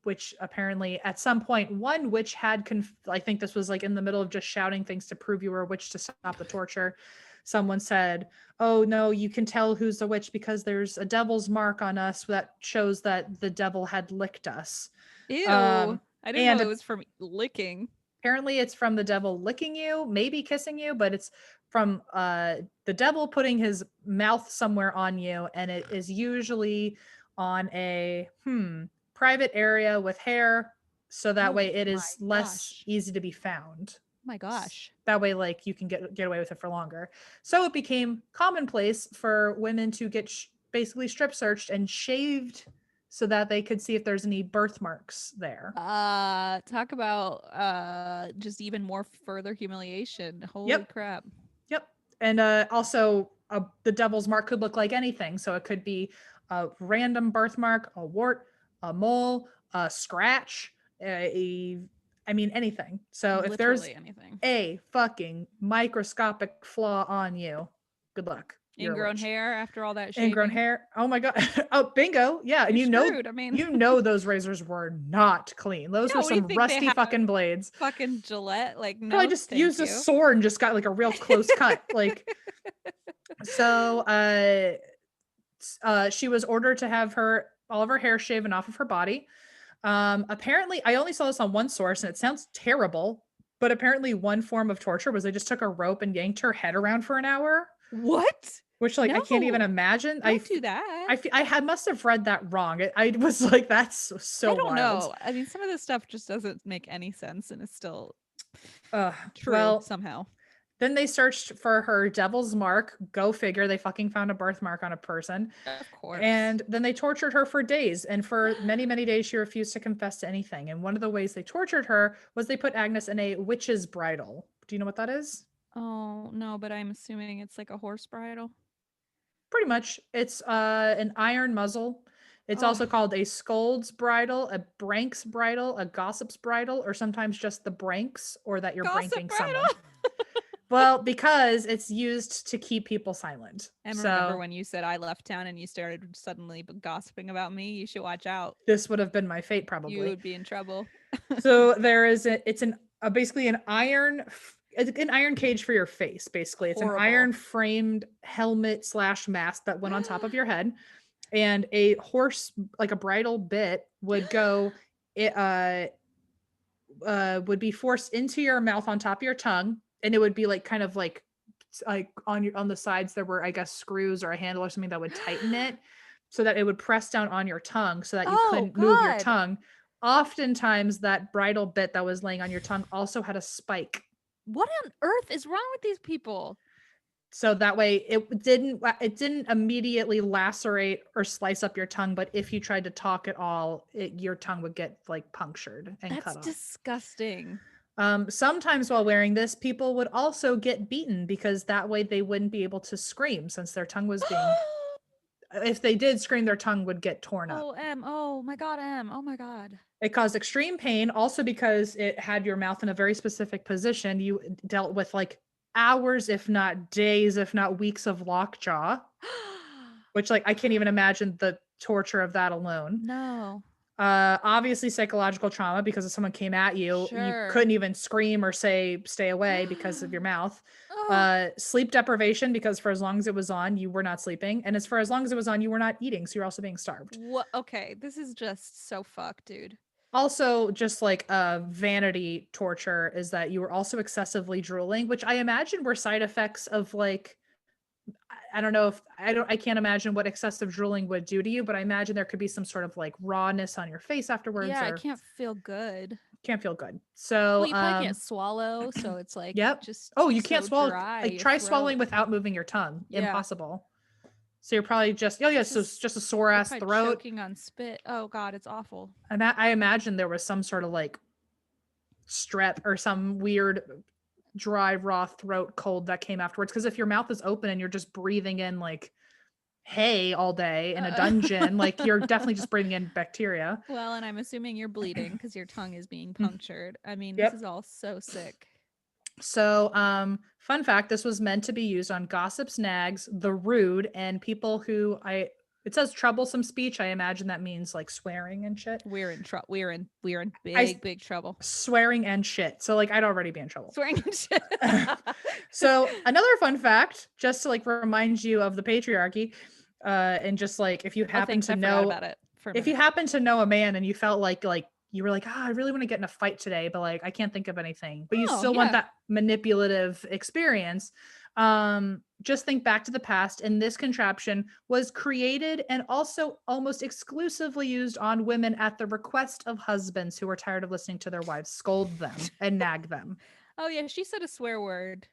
Which apparently at some point one witch had I think this was like in the middle of just shouting things to prove you were a witch to stop the torture. Someone said, oh no, you can tell who's a witch because there's a devil's mark on us that shows that the devil had licked us. Ew. I didn't know it was from licking. Apparently it's from the devil licking you, maybe kissing you, but it's from the devil putting his mouth somewhere on you, and it is usually on a private area with hair, so that way it is less easy to be found. Oh my gosh. That way, like, you can get away with it for longer. So it became commonplace for women to get basically strip searched and shaved so that they could see if there's any birthmarks there. Talk about just even more further humiliation. Holy crap. Yep. And also the devil's mark could look like anything. So it could be a random birthmark, a wart, a mole, a scratch, anything. So literally if there's anything. A fucking microscopic flaw on you, good luck. Ingrown hair after all that shaving. Ingrown hair. Oh my god. Oh, bingo. Yeah. And you know those razors were not clean. Those were some rusty fucking blades. Fucking Gillette. Like, no. Probably just used a sword and just got like a real close cut. Like, so she was ordered to have all of her hair shaven off of her body. Apparently, I only saw this on one source and it sounds terrible, but apparently one form of torture was they just took a rope and yanked her head around for an hour. What? Which, like, no, I can't even imagine. Don't do that. I must have read that wrong. I was like, that's so. I don't know. I mean, some of this stuff just doesn't make any sense, and it's still true somehow. Then they searched for her devil's mark. Go figure. They fucking found a birthmark on a person. Of course. And then they tortured her for days. And for many, many days, she refused to confess to anything. And one of the ways they tortured her was they put Agnes in a witch's bridle. Do you know what that is? Oh, no, but I'm assuming it's like a horse bridle. Pretty much. It's an iron muzzle. It's also called a scold's bridle, a brank's bridle, a gossip's bridle, or sometimes just the branks, or that you're branking someone. Well, because it's used to keep people silent. And remember when you said I left town and you started suddenly gossiping about me? You should watch out. This would have been my fate, probably. You would be in trouble. So there is basically an iron cage for your face. Basically, it's an iron framed helmet / mask that went on top of your head, and a horse, like a bridle bit, would go. It would be forced into your mouth on top of your tongue. And it would be like kind of like on the sides there were, I guess, screws or a handle or something that would tighten it so that it would press down on your tongue so that you couldn't move your tongue. Oftentimes that bridle bit that was laying on your tongue also had a spike. What on earth is wrong with these people? So that way it didn't immediately lacerate or slice up your tongue, but if you tried to talk at all, your tongue would get like punctured and cut off. That's disgusting. Sometimes while wearing this, people would also get beaten because that way they wouldn't be able to scream since their tongue was being if they did scream, their tongue would get torn up. Oh my god, oh my god. It caused extreme pain also because it had your mouth in a very specific position. You dealt with like hours, if not days, if not weeks of lockjaw, which like I can't even imagine the torture of that alone. No. Obviously psychological trauma because if someone came at you, you couldn't even scream or say stay away because of your mouth. Sleep deprivation because for as long as it was on, you were not sleeping, and as for as long as it was on, you were not eating, so you're also being starved. What? Okay, this is just so fucked, dude. Also, just like vanity torture is that you were also excessively drooling, which I imagine were side effects of like I don't know if I can't imagine what excessive drooling would do to you, but I imagine there could be some sort of like rawness on your face afterwards. Yeah, I can't feel good. Can't feel good. So you probably can't swallow, so it's like just you can't swallow. Like try swallowing without moving your tongue. Yeah. Impossible. So you're probably just so it's just a sore You're ass probably throat. choking on spit. Oh God, it's awful. And I imagine there was some sort of like strep or some weird dry raw throat cold that came afterwards. Because if your mouth is open and you're just breathing in like hay all day in a dungeon, like you're definitely just breathing in bacteria. Well, and I'm assuming you're bleeding because your tongue is being punctured. I mean, this Yep. is all so sick. So, fun fact, this was meant to be used on gossips, nags, the rude, and people who it says troublesome speech. I imagine that means like swearing and shit. We're in trouble. We're in I big trouble. swearing and shit. So like I'd already be in trouble. Swearing and shit. So another fun fact, just to like remind you of the patriarchy, and just like if you happen to I know forgot about it for a if you minute. happen to know a man and you felt like you were like, I really want to get in a fight today, but like I can't think of anything, but you Oh, still want yeah. that manipulative experience. Just think back to the past, and this contraption was created and also almost exclusively used on women at the request of husbands who were tired of listening to their wives scold them and nag them. Oh yeah, she said a swear word.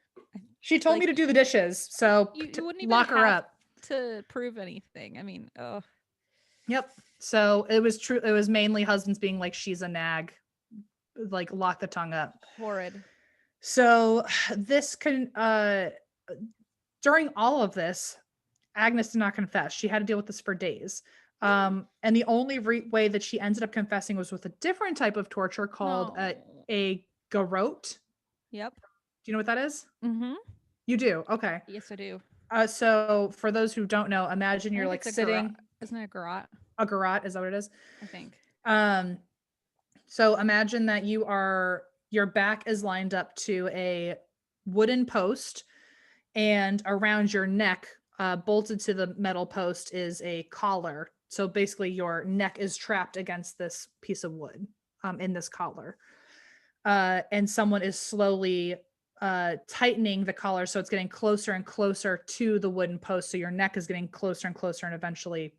She told Like, me to do the dishes, so you wouldn't even lock her have up. to prove anything. I mean, oh, Yep. So it was true. It was mainly husbands being like, she's a nag, like lock the tongue up. horrid. So this can during all of this, Agnes did not confess. She had to deal with this for days. And the only way that she ended up confessing was with a different type of torture called No. a garrote. Yep. Do you know what that is? Mm-hmm. You do. Okay. Yes, I do. So for those who don't know, imagine I you're think like it's a garrote. sitting. Isn't it a garrote? A garrote, is that what it is? I think. So imagine that your back is lined up to a wooden post, and around your neck, bolted to the metal post, is a collar. So basically, your neck is trapped against this piece of wood, in this collar, and someone is slowly tightening the collar, so it's getting closer and closer to the wooden post. So your neck is getting closer and closer, and eventually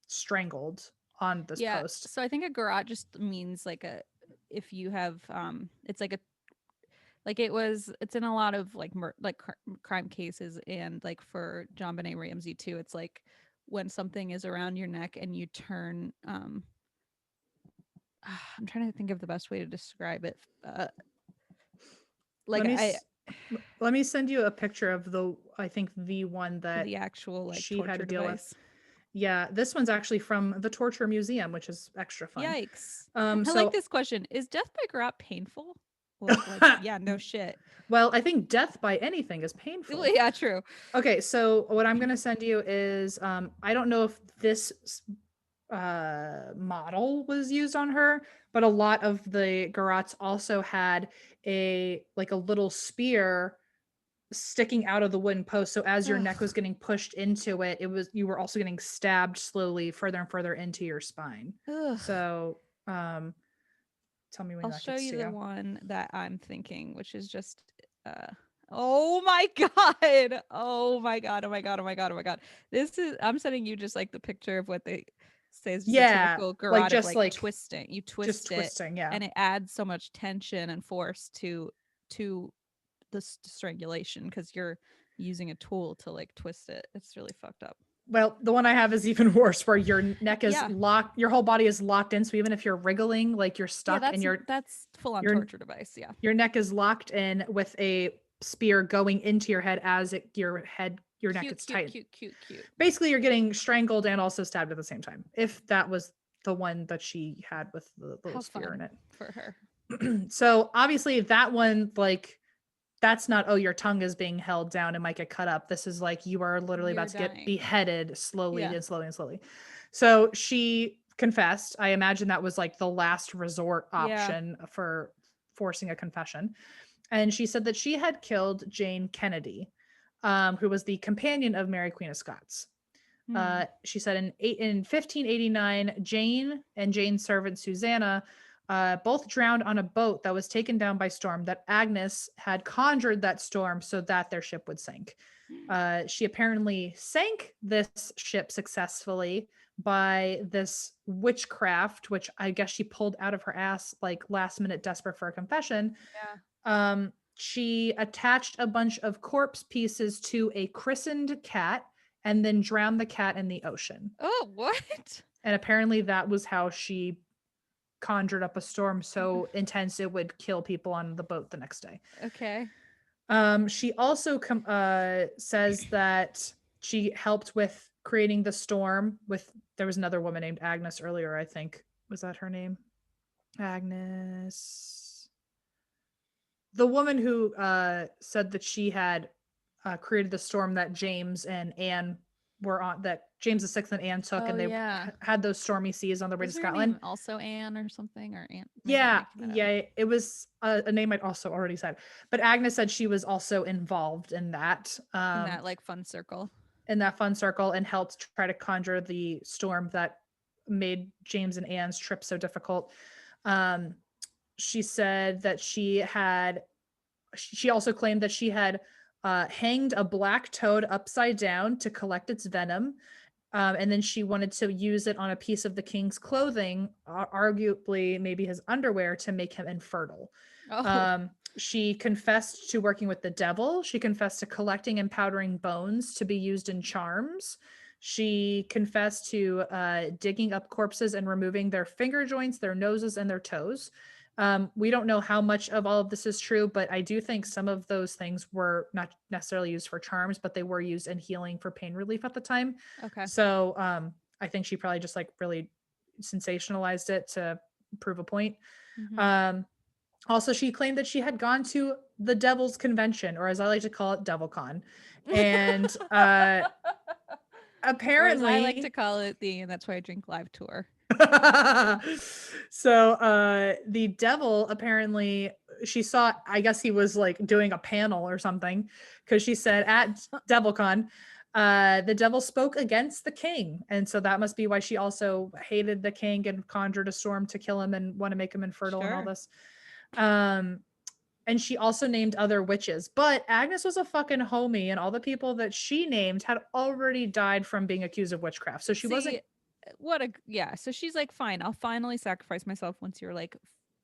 strangled on this post. So I think a garrote just means like if you have it's like it's in a lot of like crime cases, and like for JonBenet Ramsey too, it's like when something is around your neck and you turn I'm trying to think of the best way to describe it. Like let me send you a picture of I think the one that the actual like she torture had to deal device. with. Yeah, this one's actually from the Torture Museum, which is extra fun. Yikes. I like this question. Is death by garrote painful? Well, like, yeah, no shit. Well, I think death by anything is painful. Yeah, true. Okay, so what I'm going to send you is I don't know if this model was used on her, but a lot of the garrotes also had a little spear sticking out of the wooden post. So as your neck was getting pushed into it, you were also getting stabbed slowly further and further into your spine. Ugh. So tell me when I'll that show gets you to the one that I'm thinking, which is just oh my god. Oh my god. Oh my god. Oh my god. Oh my god. I'm sending you just like the picture of what they say is just a typical garrote of like twisting. You twist it, twisting, yeah. and it adds so much tension and force to the strangulation because you're using a tool to like twist it. It's really fucked up. Well, the one I have is even worse, where your neck is Yeah. locked, your whole body is locked in. So even if you're wriggling, like you're stuck, Yeah, and that's full on torture device. Yeah. Your neck is locked in with a spear going into your head as your neck gets tightened. Cute. Basically, you're getting strangled and also stabbed at the same time. If that was the one that she had with the little spear in it for her. So obviously that one, like, that's not, oh, your tongue is being held down and might get cut up. This is like you are literally about to get beheaded slowly and slowly and slowly. So she confessed. I imagine that was like the last resort option for forcing a confession. And she said that she had killed Jane Kennedy, who was the companion of Mary Queen of Scots. She said in 1589, Jane and Jane's servant Susanna both drowned on a boat that was taken down by storm, that Agnes had conjured that storm so that their ship would sink. She apparently sank this ship successfully by this witchcraft, which I guess she pulled out of her ass like last minute, desperate for a confession. She attached a bunch of corpse pieces to a christened cat and then drown the cat in the ocean. Oh, what? And apparently that was how she conjured up a storm so intense it would kill people on the boat the next day. Okay. She also says that she helped with creating the storm with, there was another woman named Agnes earlier, I think. Was that her name? Agnes. The woman who said that she had created the storm that James and Anne were on, that James the Sixth and Anne took, Oh, and they yeah. had those stormy seas on their way to Was her Scotland. name also Anne or something? Or Anne? Maybe I'm Yeah, making that up. yeah, it was a name I'd also already said, but Agnes said she was also involved in that, In that like fun circle. fun circle, and helped try to conjure the storm that made James and Anne's trip so difficult. Um, she said that she also claimed that she had hanged a black toad upside down to collect its venom. And then she wanted to use it on a piece of the king's clothing, arguably maybe his underwear, to make him infertile. Oh, She confessed to working with the devil. She confessed to collecting and powdering bones to be used in charms. She confessed to digging up corpses and removing their finger joints, their noses, and their toes. We don't know how much of all of this is true, but I do think some of those things were not necessarily used for charms, but they were used in healing for pain relief at the time. okay. So I think she probably just like really sensationalized it to prove a point. Mhm. Also, she claimed that she had gone to the Devil's Convention, or as I like to call it, DevilCon. And Or as I like to apparently, call it, the And That's Why I Drink Live tour. so the devil, apparently, she saw, I guess he was like doing a panel or something, because she said at DevilCon, the devil spoke against the king, and so that must be why she also hated the king and conjured a storm to kill him and want to make him infertile and all Sure. this. um and she also named other witches, but Agnes was a fucking homie, and all the people that she named had already died from being accused of witchcraft, so she wasn't. See, what a yeah. So she's like, fine, I'll finally sacrifice myself once you're like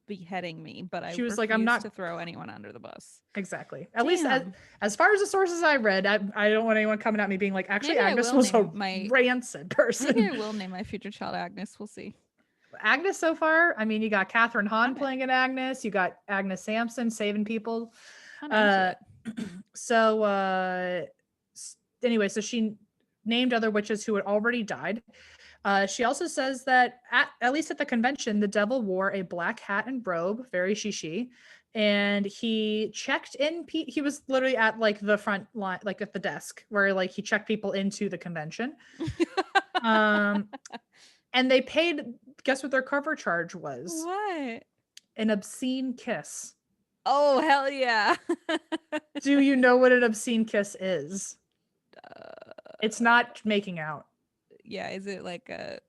beheading me, but I She was like, I'm refuse to not. throw anyone under the bus. Exactly. At least Damn. as far as the sources I read, I don't want anyone coming at me being like, actually, Maybe I Agnes will was a name my rancid maybe I person. will name my future child Agnes. We'll see. Agnes so far, I mean, you got Catherine Hahn I'm in. playing an Agnes, you got Agnes Sampson saving people. I'm into Uh, it. so anyway, so she named other witches who had already died. She also says that at least at the convention, the devil wore a black hat and robe, very shishi, and he checked in. He was literally at like the front line, like at the desk where like he checked people into the convention. Um, and they paid. Guess what their cover charge was? What? An obscene kiss. Oh, hell yeah. Do you know what an obscene kiss is? It's Uh, not making out. yeah, is it like a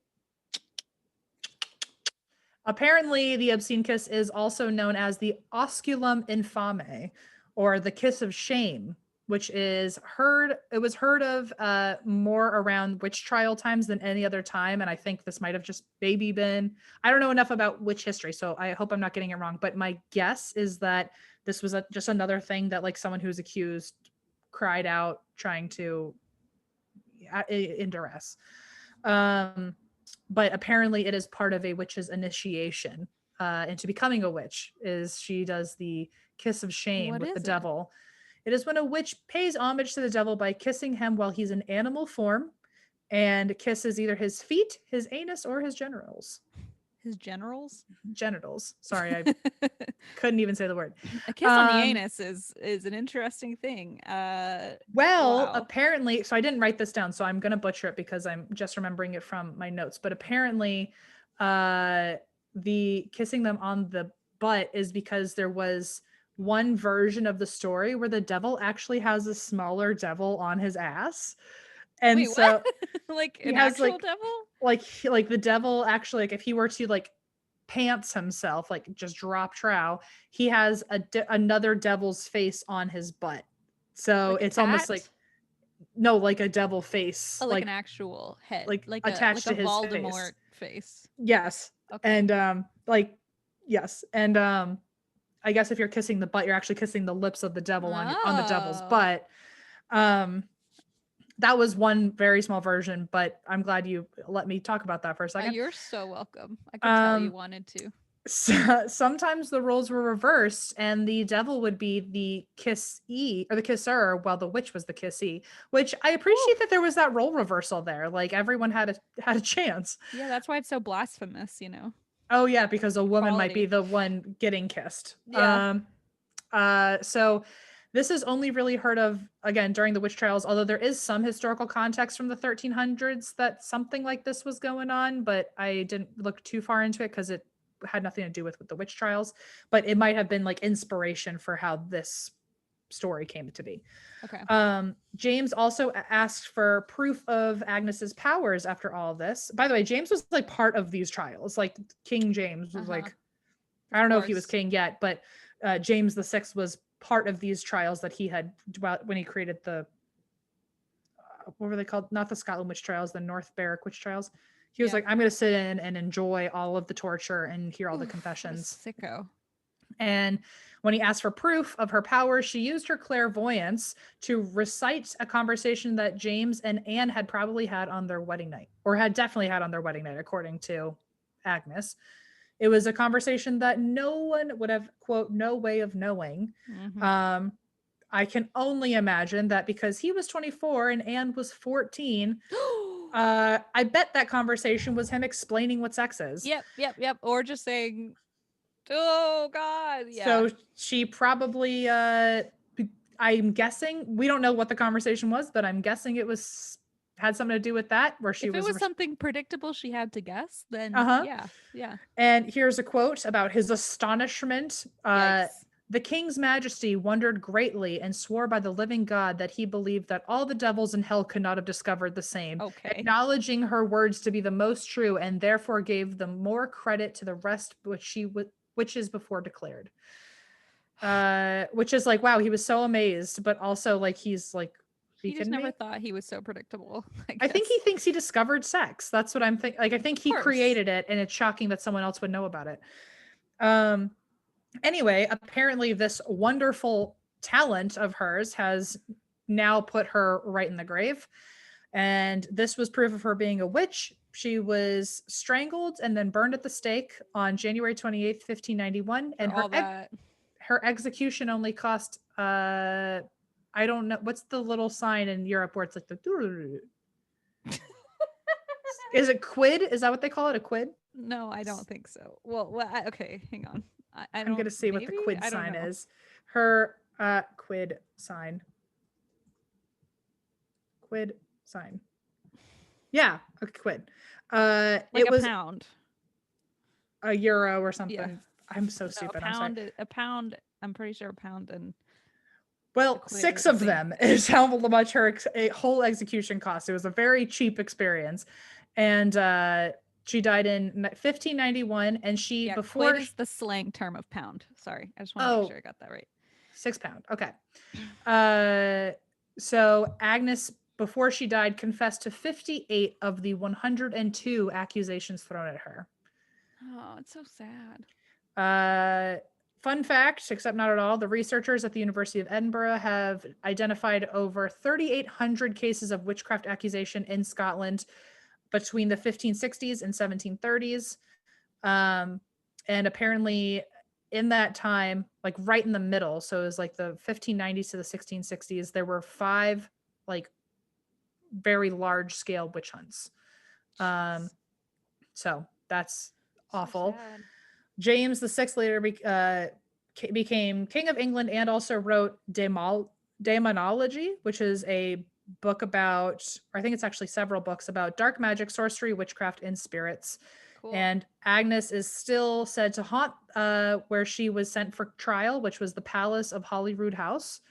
Apparently, the obscene kiss is also known as the osculum infame, or the kiss of shame, which is heard. It was heard of more around witch trial times than any other time, and I think this might have just maybe been. I don't know enough about witch history, so I hope I'm not getting it wrong. But my guess is that this was just another thing that like someone who's accused cried out, trying to in duress. Um, but apparently, it is part of a witch's initiation into becoming a witch. Is she does the kiss of shame what with the is it? devil. It is when a witch pays homage to the devil by kissing him while he's in animal form, and kisses either his feet, his anus, or his genitals. His generals? Genitals. Sorry, I couldn't even say the word. A kiss on the Um, anus is an interesting thing. Well, Wow. apparently, so I didn't write this down, so I'm gonna butcher it because I'm just remembering it from my notes. But apparently, uh, the kissing them on the butt is because there was one version of the story where the devil actually has a smaller devil on his ass, and Wait, what? so Like he an has actual devil? like the devil actually, like if he were to like pants himself, like just drop trow, he has another devil's face on his butt. So Like a it's almost like, cat? no, like a devil face, Oh, like an actual head, like like attached a to his Voldemort face. face. Yes. Okay. And like yes. And I guess if you're kissing the butt, you're actually kissing the lips of the devil on the devil's Oh. butt. Um That was one very small version, but I'm glad you let me talk about that for a second. You're so welcome. I could tell you Um, wanted to. so, sometimes the roles were reversed, and the devil would be the kissee or the kisser, while the witch was the kissee. Which I appreciate that there was that role reversal there. Like everyone had a chance. Yeah, that's why it's so blasphemous, you know. Oh yeah, because a woman might be Equality. the one getting kissed. Yeah. So this is only really heard of again during the witch trials, although there is some historical context from the 1300s that something like this was going on, but I didn't look too far into it because it had nothing to do with the witch trials, but it might have been like inspiration for how this story came to be. Okay. James also asked for proof of Agnes's powers after all of this. By the way, James was like part of these trials. Like King James was like, I don't know if he was king yet, but James the Sixth was part of these trials that he had when he created the what were they called? Not the Scotland witch trials, the North Berwick witch trials. He was like, I'm going to sit in and enjoy all of the torture and hear all the confessions. Sicko. And when he asked for proof of her powers, she used her clairvoyance to recite a conversation that James and Anne had probably had on their wedding night, or had definitely had on their wedding night, according to Agnes. It was a conversation that no one would have, quote, no way of knowing. Mm-hmm. I can only imagine that because he was 24 and Anne was 14, I bet that conversation was him explaining what sex is. Yep. Or just saying, oh God. Yeah. So she probably, I'm guessing, we don't know what the conversation was, but I'm guessing it had something to do with that, where she if it was something predictable she had to guess, then yeah. And here's a quote about his astonishment. The king's majesty wondered greatly and swore by the living God that he believed that all the devils in hell could not have discovered the same, acknowledging her words to be the most true, and therefore gave the more credit to the rest which is before declared. Which is like, wow, he was so amazed, but also like he's like, he just never thought he was so predictable. I think he thinks he discovered sex. That's what I'm thinking. Like, I think he created it, and it's shocking that someone else would know about it. Anyway, apparently this wonderful talent of hers has now put her right in the grave. And this was proof of her being a witch. She was strangled and then burned at the stake on January 28th, 1591. And her execution only cost, I don't know, what's the little sign in Europe where it's like the... Is it quid? Is that what they call it? A quid? No, I don't think so. Well, okay, hang on. I'm going to see what the quid sign is. Her quid sign. Quid sign. Yeah, a quid. Like it was a pound. A euro or something. Yeah. I'm so stupid. A pound. I'm pretty sure a pound and. Well, 6 of them is how much her whole execution cost. It was a very cheap experience, and she died in 1591. And she before quid is the slang term of pound. Sorry, I just want to make sure I got that right. 6 pound. Okay. So Agnes, before she died, confessed to 58 of the 102 accusations thrown at her. Oh, it's so sad. Fun fact, except not at all, the researchers at the University of Edinburgh have identified over 3,800 cases of witchcraft accusation in Scotland between the 1560s and 1730s. And apparently in that time, like right in the middle, so it was like the 1590s to the 1660s, there were 5 like very large scale witch hunts. So that's awful. Sad. James VI later became King of England and also wrote Demonology, which is a book about, or I think it's actually several books about dark magic, sorcery, witchcraft, and spirits. Cool. And Agnes is still said to haunt where she was sent for trial, which was the palace of Holyrood House.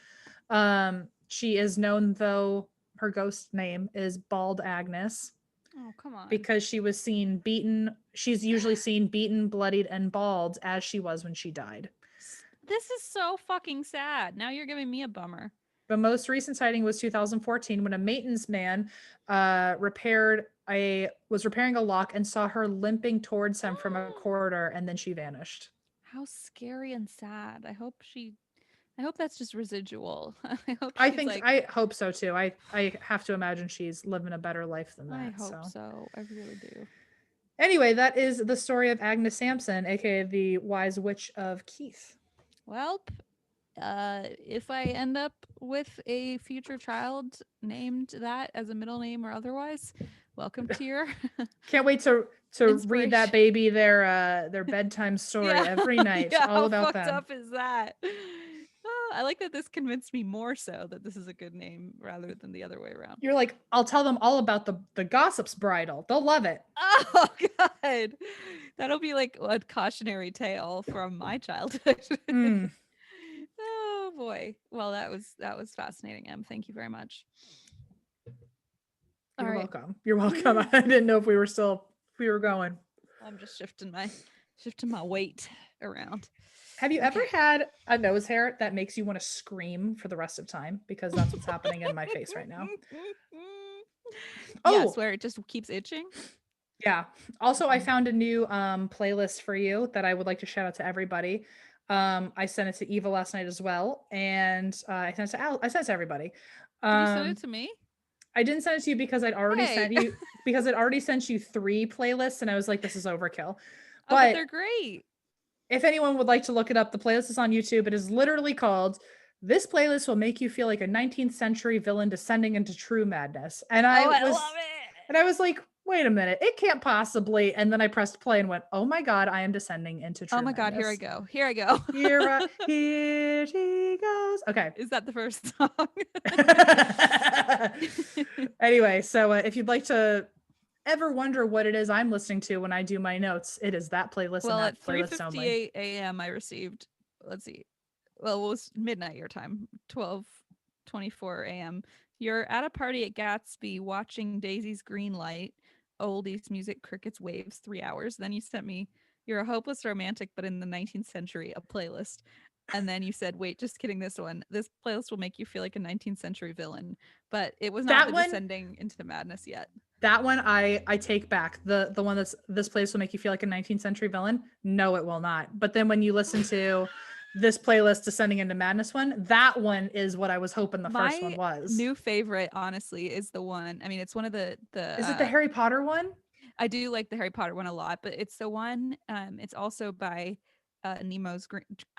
She is known, though, her ghost name is Bald Agnes. Oh, come on. Because she was seen beaten. She's usually seen beaten, bloodied, and bald as she was when she died. This is so fucking sad. Now you're giving me a bummer. The most recent sighting was 2014 when a maintenance man was repairing a lock and saw her limping towards him from a corridor, and then she vanished. How scary and sad. I hope she I hope that's just residual. I hope she's like, I hope so too. I have to imagine she's living a better life than I that. hope So so. I really do. anyway, that is the story of Agnes Sampson, aka the Wise Witch of Keith. Well, if I end up with a future child named that as a middle name or otherwise, welcome to your Can't wait to read that inspiration. baby their bedtime story Yeah, every night, yeah. all How about fucked them. up is that? Oh, I like that this convinced me more so that this is a good name rather than the other way around. You're like, I'll tell them all about the gossip's bridle. They'll love it. Oh God, that'll be like a cautionary tale from my childhood. Mm, Oh boy. Well, that was fascinating, Em. Thank you very much. All you're right. welcome. You're welcome. I didn't know if we were going. I'm just shifting my weight around. Have you ever Okay. had a nose hair that makes you want to scream for the rest of time? Because that's what's happening in my face right now. Yes, Oh, where it just keeps itching. yeah. Also, I Mhm. found a new playlist for you that I would like to shout out to everybody. I sent it to Eva last night as well, and I sent it to everybody. Did you send it Um, to me? I didn't send it to you Hey. because I'd already sent you 3 playlists, and I was like, this is overkill. Oh, but But they're great. if anyone would like to look it up, the playlist is on YouTube. It is literally called "This playlist will make you feel like a 19th century villain descending into true madness." Oh, I love it. And I was like, wait a minute, it can't possibly. And then I pressed play and went, oh my god, I am descending into Oh true my God, here I madness. go. Here I go. Here she goes. Okay. Is that the first song? Anyway, so if you'd like to ever wonder what it is I'm listening to when I do my notes, it is that playlist and Well, that at playlist only. 3:58 a.m. I received, let's see. Well, it was midnight your time, 12:24 a.m. You're at a party at Gatsby watching Daisy's Green Light, oldies music, crickets, waves, 3 hours. Then you sent me you're a hopeless romantic but in the 19th century, a playlist. And then you said, "Wait, just kidding this one. This playlist will make you feel like a 19th century villain." But it was not That the one, descending into the madness yet. I take back. The one that's this place will make you feel like a 19th century villain. No, it will not. But then when you listen to this playlist descending into madness one, that one is what I was hoping the first one My was. new favorite, honestly, is the one. I mean, it's one of the Is it the Harry Potter one? I do like the Harry Potter one a lot, but it's the one. It's also by Nemo's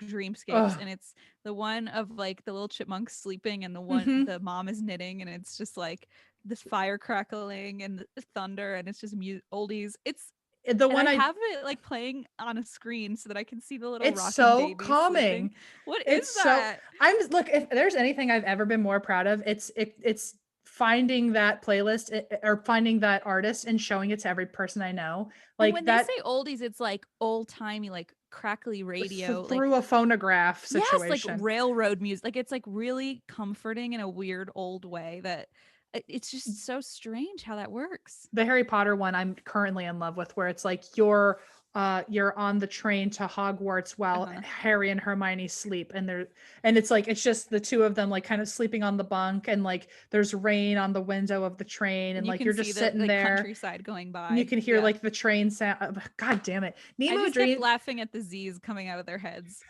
Dreamscapes, Oh, and it's the one of like the little chipmunks sleeping, and mm-hmm. the mom is knitting, and it's just like this fire crackling and the thunder, and it's just oldies. The And I one I have it like playing on a screen so that I can see the little It's rocking so baby sleeping. calming. What is It's so that? I'm look, if there's anything I've ever been more proud of, it's finding that playlist or finding that artist and showing it to every person I know. And Like when they that say oldies, it's like old timey, like crackly radio, like through a phonograph yes, like situation. railroad music. Like it's like really comforting in a weird old way that it's just so strange how that works. The Harry Potter one I'm currently in love with, where it's like you're on the train to Hogwarts while Uh-huh. Harry and Hermione sleep, and it's like it's just the two of them like kind of sleeping on the bunk, and like there's rain on the window of the train, and And you like can you're see just the sitting like there countryside going and you by. can hear Yeah. like the train sound. God damn it. I Nemo just kept Dream laughing at the Z's coming out of their heads.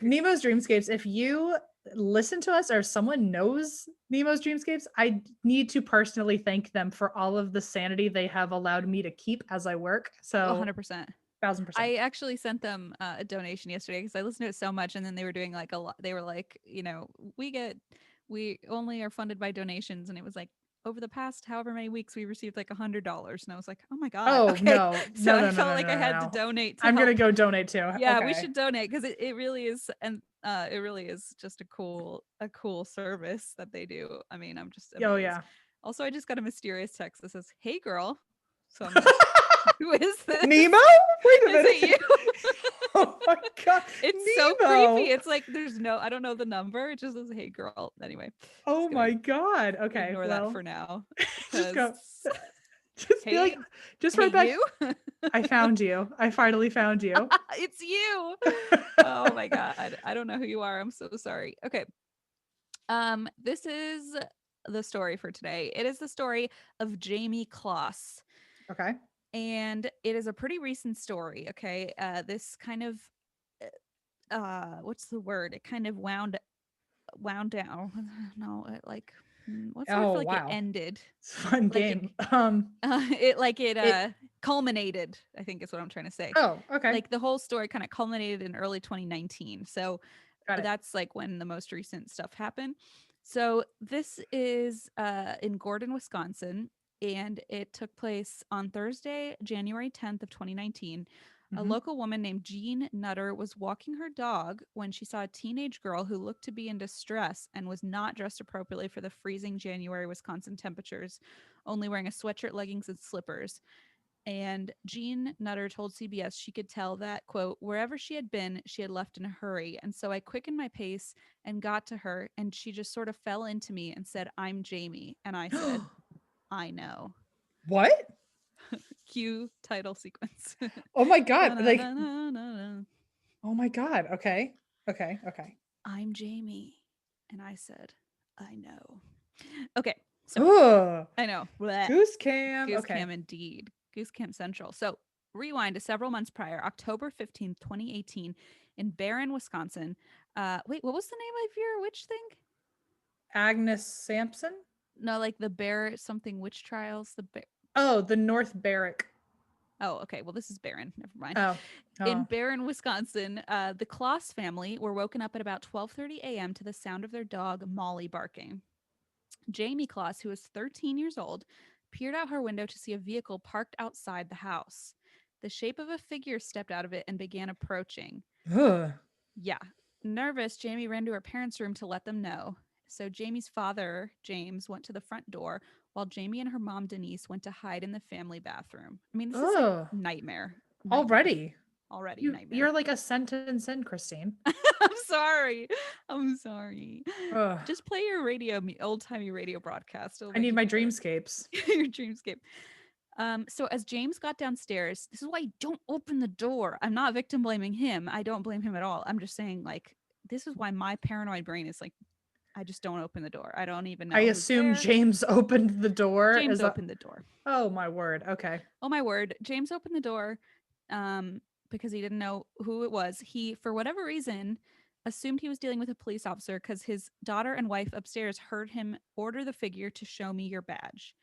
Nemo's Dreamscapes. If you listen to us or someone knows Nemo's Dreamscapes, I need to personally thank them for all of the sanity they have allowed me to keep as I work. So 100%. 1000%. I actually sent them a donation yesterday because I listened to it so much, and then they were doing like a lot. They were like, we only are funded by donations, and it was like over the past however many weeks we received like $100, and I was like, oh my god, Oh okay. no, So no, I no, no, felt no, like I no, no, had to no. donate to I'm gonna help. go donate too. Yeah, we Okay. should donate because it really is, and it really is just a cool service that they do. I mean, I'm just Oh amazed. yeah. Also, I just got a mysterious text that says, "Hey, girl." So I'm like, "Who is this? Nemo? Wait a Is it minute. you?" Oh my god. It's so creepy. Nemo. It's like I don't know the number. It just says, "Hey, girl." Anyway, Oh just gonna my god. Okay. ignore that Well, for now just because go. Just be like, hey, just hey, right back. you. I found you. I finally found you. It's you. Oh my god. I don't know who you are. I'm so sorry. Okay. This is the story for today. It is the story of Jayme Closs, Okay. and it is a pretty recent story. Okay, this kind of what's the word? It kind of wound down. No, it like what's the word for Oh like it wow. ended? It's a fun Like game. it It culminated, I think is what I'm trying to say. oh, okay. Like the whole story kind of culminated in early 2019. So Got it. that's like when the most recent stuff happened. So this is in Gordon, Wisconsin, and it took place on Thursday, January 10th of 2019. A Mm-hmm. local woman named Jean Nutter was walking her dog when she saw a teenage girl who looked to be in distress and was not dressed appropriately for the freezing January Wisconsin temperatures, only wearing a sweatshirt, leggings, and slippers. And Jean Nutter told CBS she could tell that, quote, wherever she had been, she had left in a hurry. And so I quickened my pace and got to her, and she just sort of fell into me and said, I'm Jayme. And I said, I know. What? Cue title sequence. Oh my god. Like Da-na-na-na-na-na. oh my god. Okay. Okay. Okay. I'm Jayme. And I said, I know. Okay. So Ugh. I know. Blech. Goose cam. Goose Okay. Cam indeed. Goose Cam Central. So rewind to several months prior, October 15th, 2018, in Barron, Wisconsin. Wait, what was the name of your witch thing? Agnes Sampson? No, like the bear something witch trials. The bear. Oh, the North Berwick. Oh, okay. Well, this is Barron. Never mind. Oh. In Oh. Barron, Wisconsin, the Kloss family were woken up at about 12:30 a.m. to the sound of their dog Molly barking. Jayme Closs, who was 13 years old, peered out her window to see a vehicle parked outside the house. The shape of a figure stepped out of it and began approaching. Ugh. Yeah. Nervous, Jayme ran to her parents' room to let them know. So Jamie's father, James, went to the front door while Jayme and her mom, Denise, went to hide in the family bathroom. I mean, this is like Ugh. nightmare. Nightmare. Already. Already You're nightmare. like a sentence in, Christine. I'm sorry. I'm sorry. Ugh. Just play your radio, old timey radio broadcast. It'll I make need you my feel better. dreamscapes. Your dreamscape. So as James got downstairs, this is why you don't open the door. I'm not victim blaming him. I don't blame him at all. I'm just saying, like, this is why my paranoid brain is like, I just don't open the door. I don't even I know who's assume there. James opened the door. James Is that opened the door. oh my word. Okay. Oh my word. James opened the door because he didn't know who it was. He, for whatever reason, assumed he was dealing with a police officer because his daughter and wife upstairs heard him order the figure to show me your badge.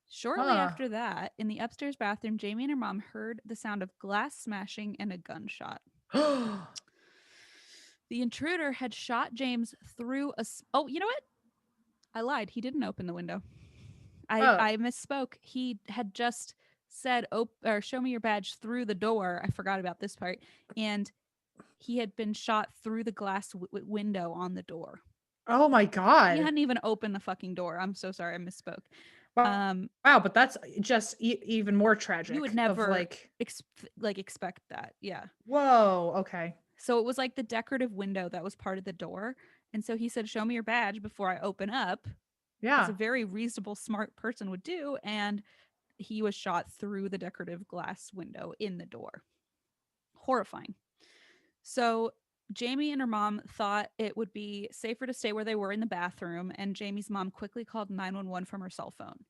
Shortly Huh. after that, in the upstairs bathroom, Jayme and her mom heard the sound of glass smashing and a gunshot. The intruder had shot James through a. Oh, you know what? I lied. He didn't open the window. Oh. I misspoke. He had just said, "Oh, or show me your badge" through the door. I forgot about this part, and he had been shot through the glass window on the door. Oh my He god. hadn't even opened the fucking door. I'm so sorry. I misspoke. Wow. Um, Wow, but that's just even more you would tragic of never like expect that. Yeah. whoa, okay. So it was like the decorative window that was part of the door. And so he said, "Show me your badge before I open up," as a Yeah. very reasonable, smart person would do. And he was shot through the decorative glass window in the door. Horrifying. So Jayme and her mom thought it would be safer to stay where they were in the bathroom. And Jamie's mom quickly called 911 from her cell phone.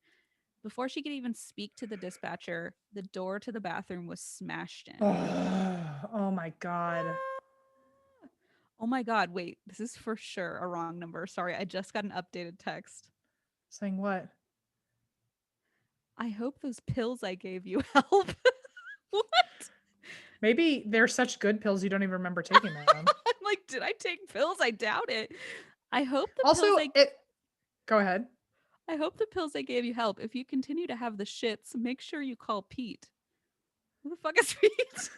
Before she could even speak to the dispatcher, the door to the bathroom was smashed in. Oh my god. Oh my God, wait, this is for sure a wrong number. Sorry, I just got an updated text. Saying what? I hope those pills I gave you help. What? Maybe they're such good pills you don't even remember taking them. I'm like, did I take pills? I doubt it. I hope the Also, pills go ahead. I hope the pills I gave you help. If you continue to have the shits, make sure you call Pete. Who the fuck is Pete?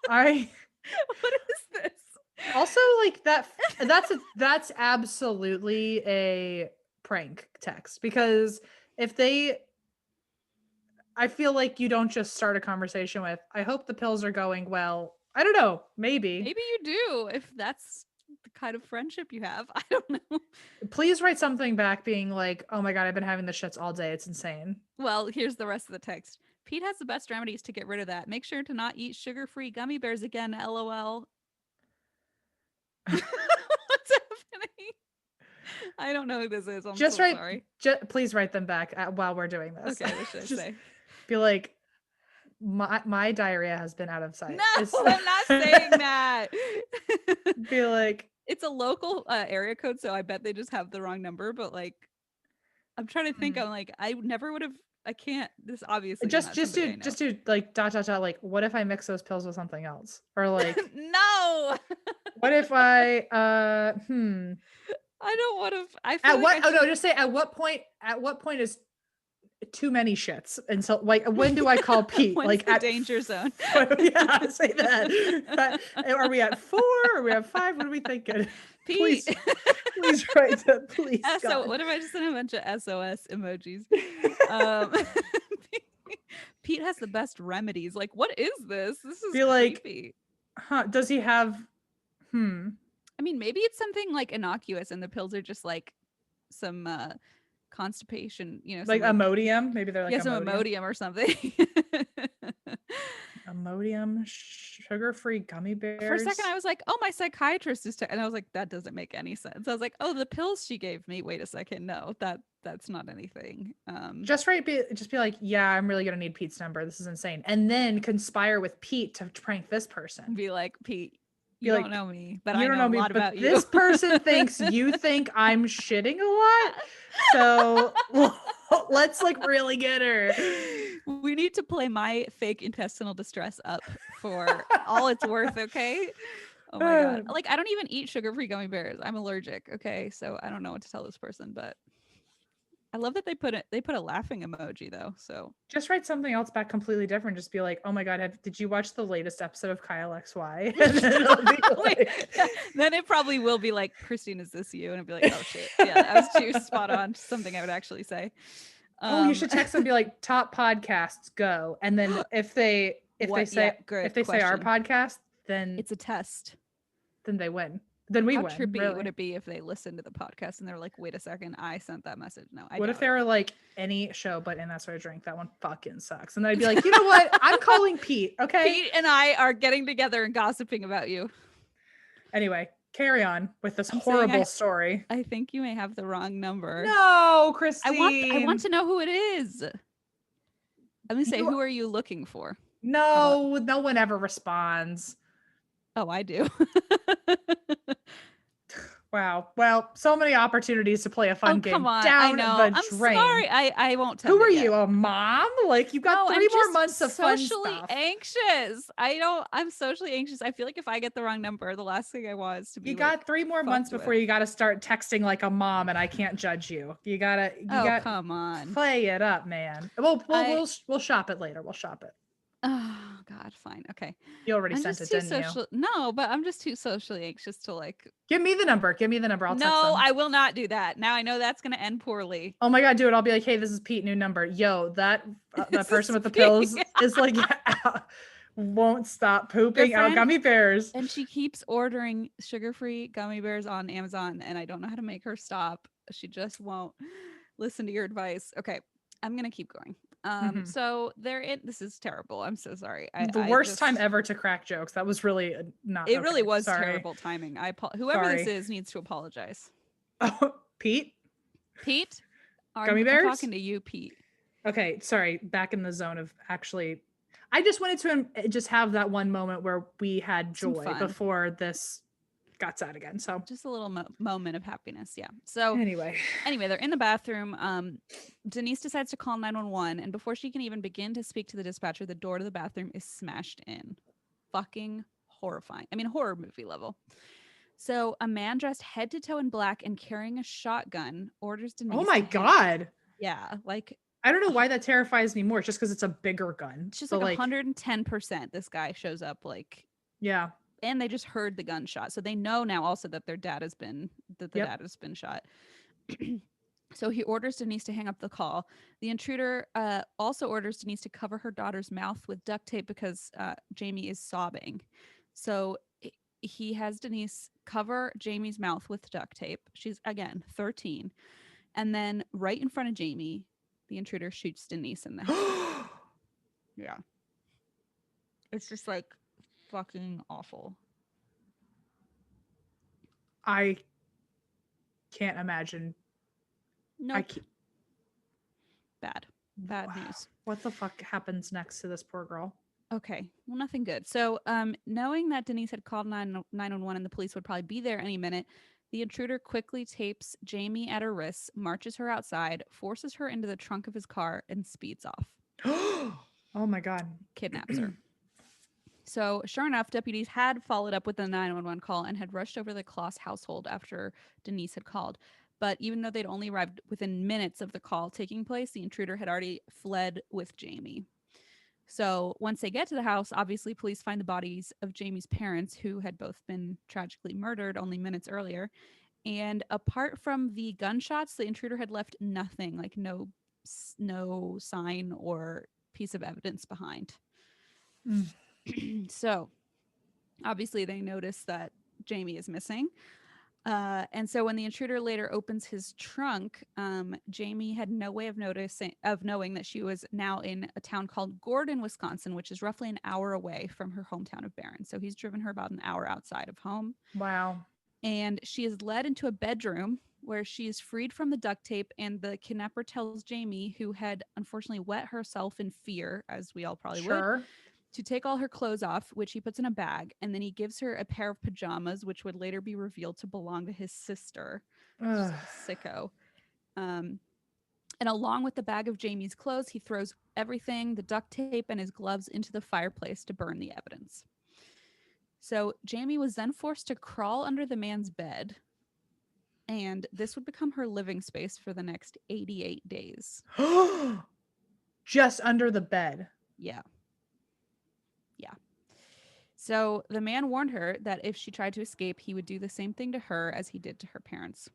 I What is this? also like that's absolutely a prank text because if they I feel like you don't just start a conversation with I hope the pills are going well. I don't know, maybe. Maybe you do, if that's the kind of friendship you have. I don't know. Please write something back being like, "Oh my god, I've been having the shits all day. It's insane." Well, here's the rest of the text. Pete has the best remedies to get rid of that. Make sure to not eat sugar-free gummy bears again, LOL. What's happening? I don't know who this is. I'm Just so write sorry. please write them back while we're doing this. Okay, what should I Just say? be like my diarrhea has been out of sight. No, I'm not saying that. Be like, It's a local area code, so I bet they just have the wrong number. But like, I'm trying to think. hmm. I'm like, I never would have. I can't. This obviously is just not just somebody to I know. just to like dot dot dot like what if I mix those pills with something else? Or like No, what if I I don't want to. I feel at like what I oh should. no, just say at what point is too many shits? And so like when do I call Pete? When's Like the at danger zone? yeah, say that. Are we at 4? Are we at 5? What are we thinking? Pete. Please write that, please. So God. what if I just sent a bunch of SOS emojis? Um, Pete has the best remedies. Like, what is this? This is Be like, creepy. huh? Does he have? I mean, maybe it's something like innocuous, and the pills are just like some constipation. You know, some Like like Imodium? Maybe they're like yeah, some Imodium. Imodium or something. Imodium, sugar-free gummy bears. For a second, I was like, "Oh, my psychiatrist is," and I was like, "That doesn't make any sense." I was like, "Oh, the pills she gave me." Wait a second, no, that's not anything. Just be like, yeah, I'm really gonna need Pete's number. This is insane. And then conspire with Pete to prank this person. Be like, Pete, Be you like, don't know me, but you I don't know know a me, lot but about you. this person thinks you think I'm shitting a lot. So let's like really get her. We need to play my fake intestinal distress up for all it's worth, okay? Oh my god. Like I don't even eat sugar-free gummy bears. I'm allergic, okay? So I don't know what to tell this person, but I love that they put a laughing emoji though. So Just write something else back completely different. Just be like, oh my god, did you watch the latest episode of Kyle XY? And then it'll be like then it probably will be like, Christine, is this you? And I'll be like, oh shit. Yeah, that was too spot on. Something I would actually say. Oh, you should text them and be like, top podcasts, go. And then if they say our podcast, then it's a test. Then they win. Then we How win. trippy Really. would it be if they listened to the podcast and they're like, wait a second, I sent that message? No, I What doubt if they it. were like, any show but in That's What I Drink? That one fucking sucks. And then I'd be like, you know what? I'm calling Pete, okay? Pete and I are getting together and gossiping about you. Anyway, carry on with this horrible story. I think you may have the wrong number. No, Christine. I want to know who it is. Let me say, who are you looking for? No, no one ever responds. Oh, I do. Wow. Well, so many opportunities to play a fun game. Come on. Down I know. the I'm drain. sorry. I won't tell you. Who are yet. you, a mom? Like you got 3 more months of fun stuff. Socially anxious. I'm socially anxious. I feel like if I get the wrong number, the last thing I want is to be. You got 3 more months before you got to start texting like a mom, and I can't judge you. You gotta. Come on. Play it up, man. We'll shop it later. We'll shop it. Oh God, fine, okay. You already sent it, didn't you? No, but I'm just too socially anxious to like. Give me the number. I'll text them. No, I will not do that. Now I know that's gonna end poorly. Oh my god, do it. I'll be like, hey, this is Pete, new number. Yo, that person with the pills is like won't stop pooping out gummy bears. And she keeps ordering sugar-free gummy bears on Amazon, and I don't know how to make her stop. She just won't listen to your advice. Okay, I'm gonna keep going. So this is terrible. I'm so sorry. The worst time ever to crack jokes. That was really not. It really was terrible timing. Whoever this is needs to apologize. Oh, Pete? Gummy bears? I'm talking to you, Pete. Okay, sorry. Back in the zone of actually, I just wanted to just have that one moment where we had joy before this got sad again. So just a little moment of happiness. Yeah. So anyway, they're in the bathroom. Denise decides to call 911, and before she can even begin to speak to the dispatcher, the door to the bathroom is smashed in. Fucking horrifying. I mean, horror movie level. So a man dressed head to toe in black and carrying a shotgun orders Denise. Oh my god. Yeah, like I don't know why that terrifies me more. It's just because it's a bigger gun. It's just like 110%. This guy shows up like yeah. And they just heard the gunshot, so they know now also that their dad has been dad has been shot. So he orders Denise to hang up the call. The intruder also orders Denise to cover her daughter's mouth with duct tape because Jayme is sobbing. So he has Denise cover Jamie's mouth with duct tape. She's again 13, and then right in front of Jayme, the intruder shoots Denise in the head. Yeah, it's just like fucking awful. I can't imagine. No. Bad news. What the fuck happens next to this poor girl? Okay, well, nothing good. So, knowing that Denise had called 911 and the police would probably be there any minute, the intruder quickly tapes Jayme at her wrists, marches her outside, forces her into the trunk of his car, and speeds off. Oh my god. Kidnaps her. So, sure enough, deputies had followed up with the 911 call and had rushed over the Kloss household after Denise had called. But even though they'd only arrived within minutes of the call taking place, the intruder had already fled with Jayme. So once they get to the house, obviously police find the bodies of Jayme's parents, who had both been tragically murdered only minutes earlier. And apart from the gunshots, the intruder had left nothing, like no sign or piece of evidence behind. Mm. So obviously they notice that Jayme is missing. And so when the intruder later opens his trunk, Jayme had no way of knowing that she was now in a town called Gordon, Wisconsin, which is roughly an hour away from her hometown of Barron. So he's driven her about an hour outside of home. Wow. And she is led into a bedroom where she is freed from the duct tape, and the kidnapper tells Jayme, who had unfortunately wet herself in fear, as we all probably would, Sure. to take all her clothes off, which he puts in a bag, and then he gives her a pair of pajamas, which would later be revealed to belong to his sister. Just Ugh. like a sicko. And along with the bag of Jayme's clothes, he throws everything, the duct tape, and his gloves into the fireplace to burn the evidence. So Jayme was then forced to crawl under the man's bed, and this would become her living space for the next 88 days. Just under the bed. Yeah. Yeah. So the man warned her that if she tried to escape, he would do the same thing to her as he did to her parents.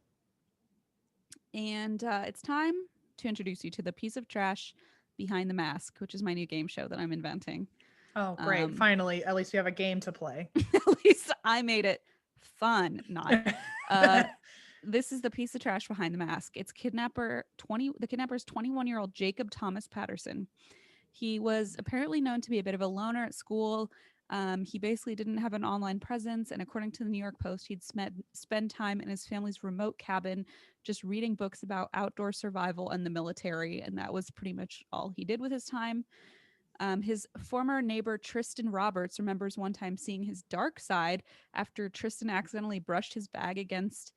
And it's time to introduce you to the piece of trash behind the mask, which is my new game show that I'm inventing. Oh, great. Finally, at least we have a game to play. At least I made it fun. Not. This is the piece of trash behind the mask. It's Kidnapper 20. The kidnapper's 21-year-old Jacob Thomas Patterson. He was apparently known to be a bit of a loner at school. He basically didn't have an online presence, and according to the New York Post, he'd spend time in his family's remote cabin just reading books about outdoor survival and the military, and that was pretty much all he did with his time. His former neighbor Tristan Roberts remembers one time seeing his dark side after Tristan accidentally brushed his bag against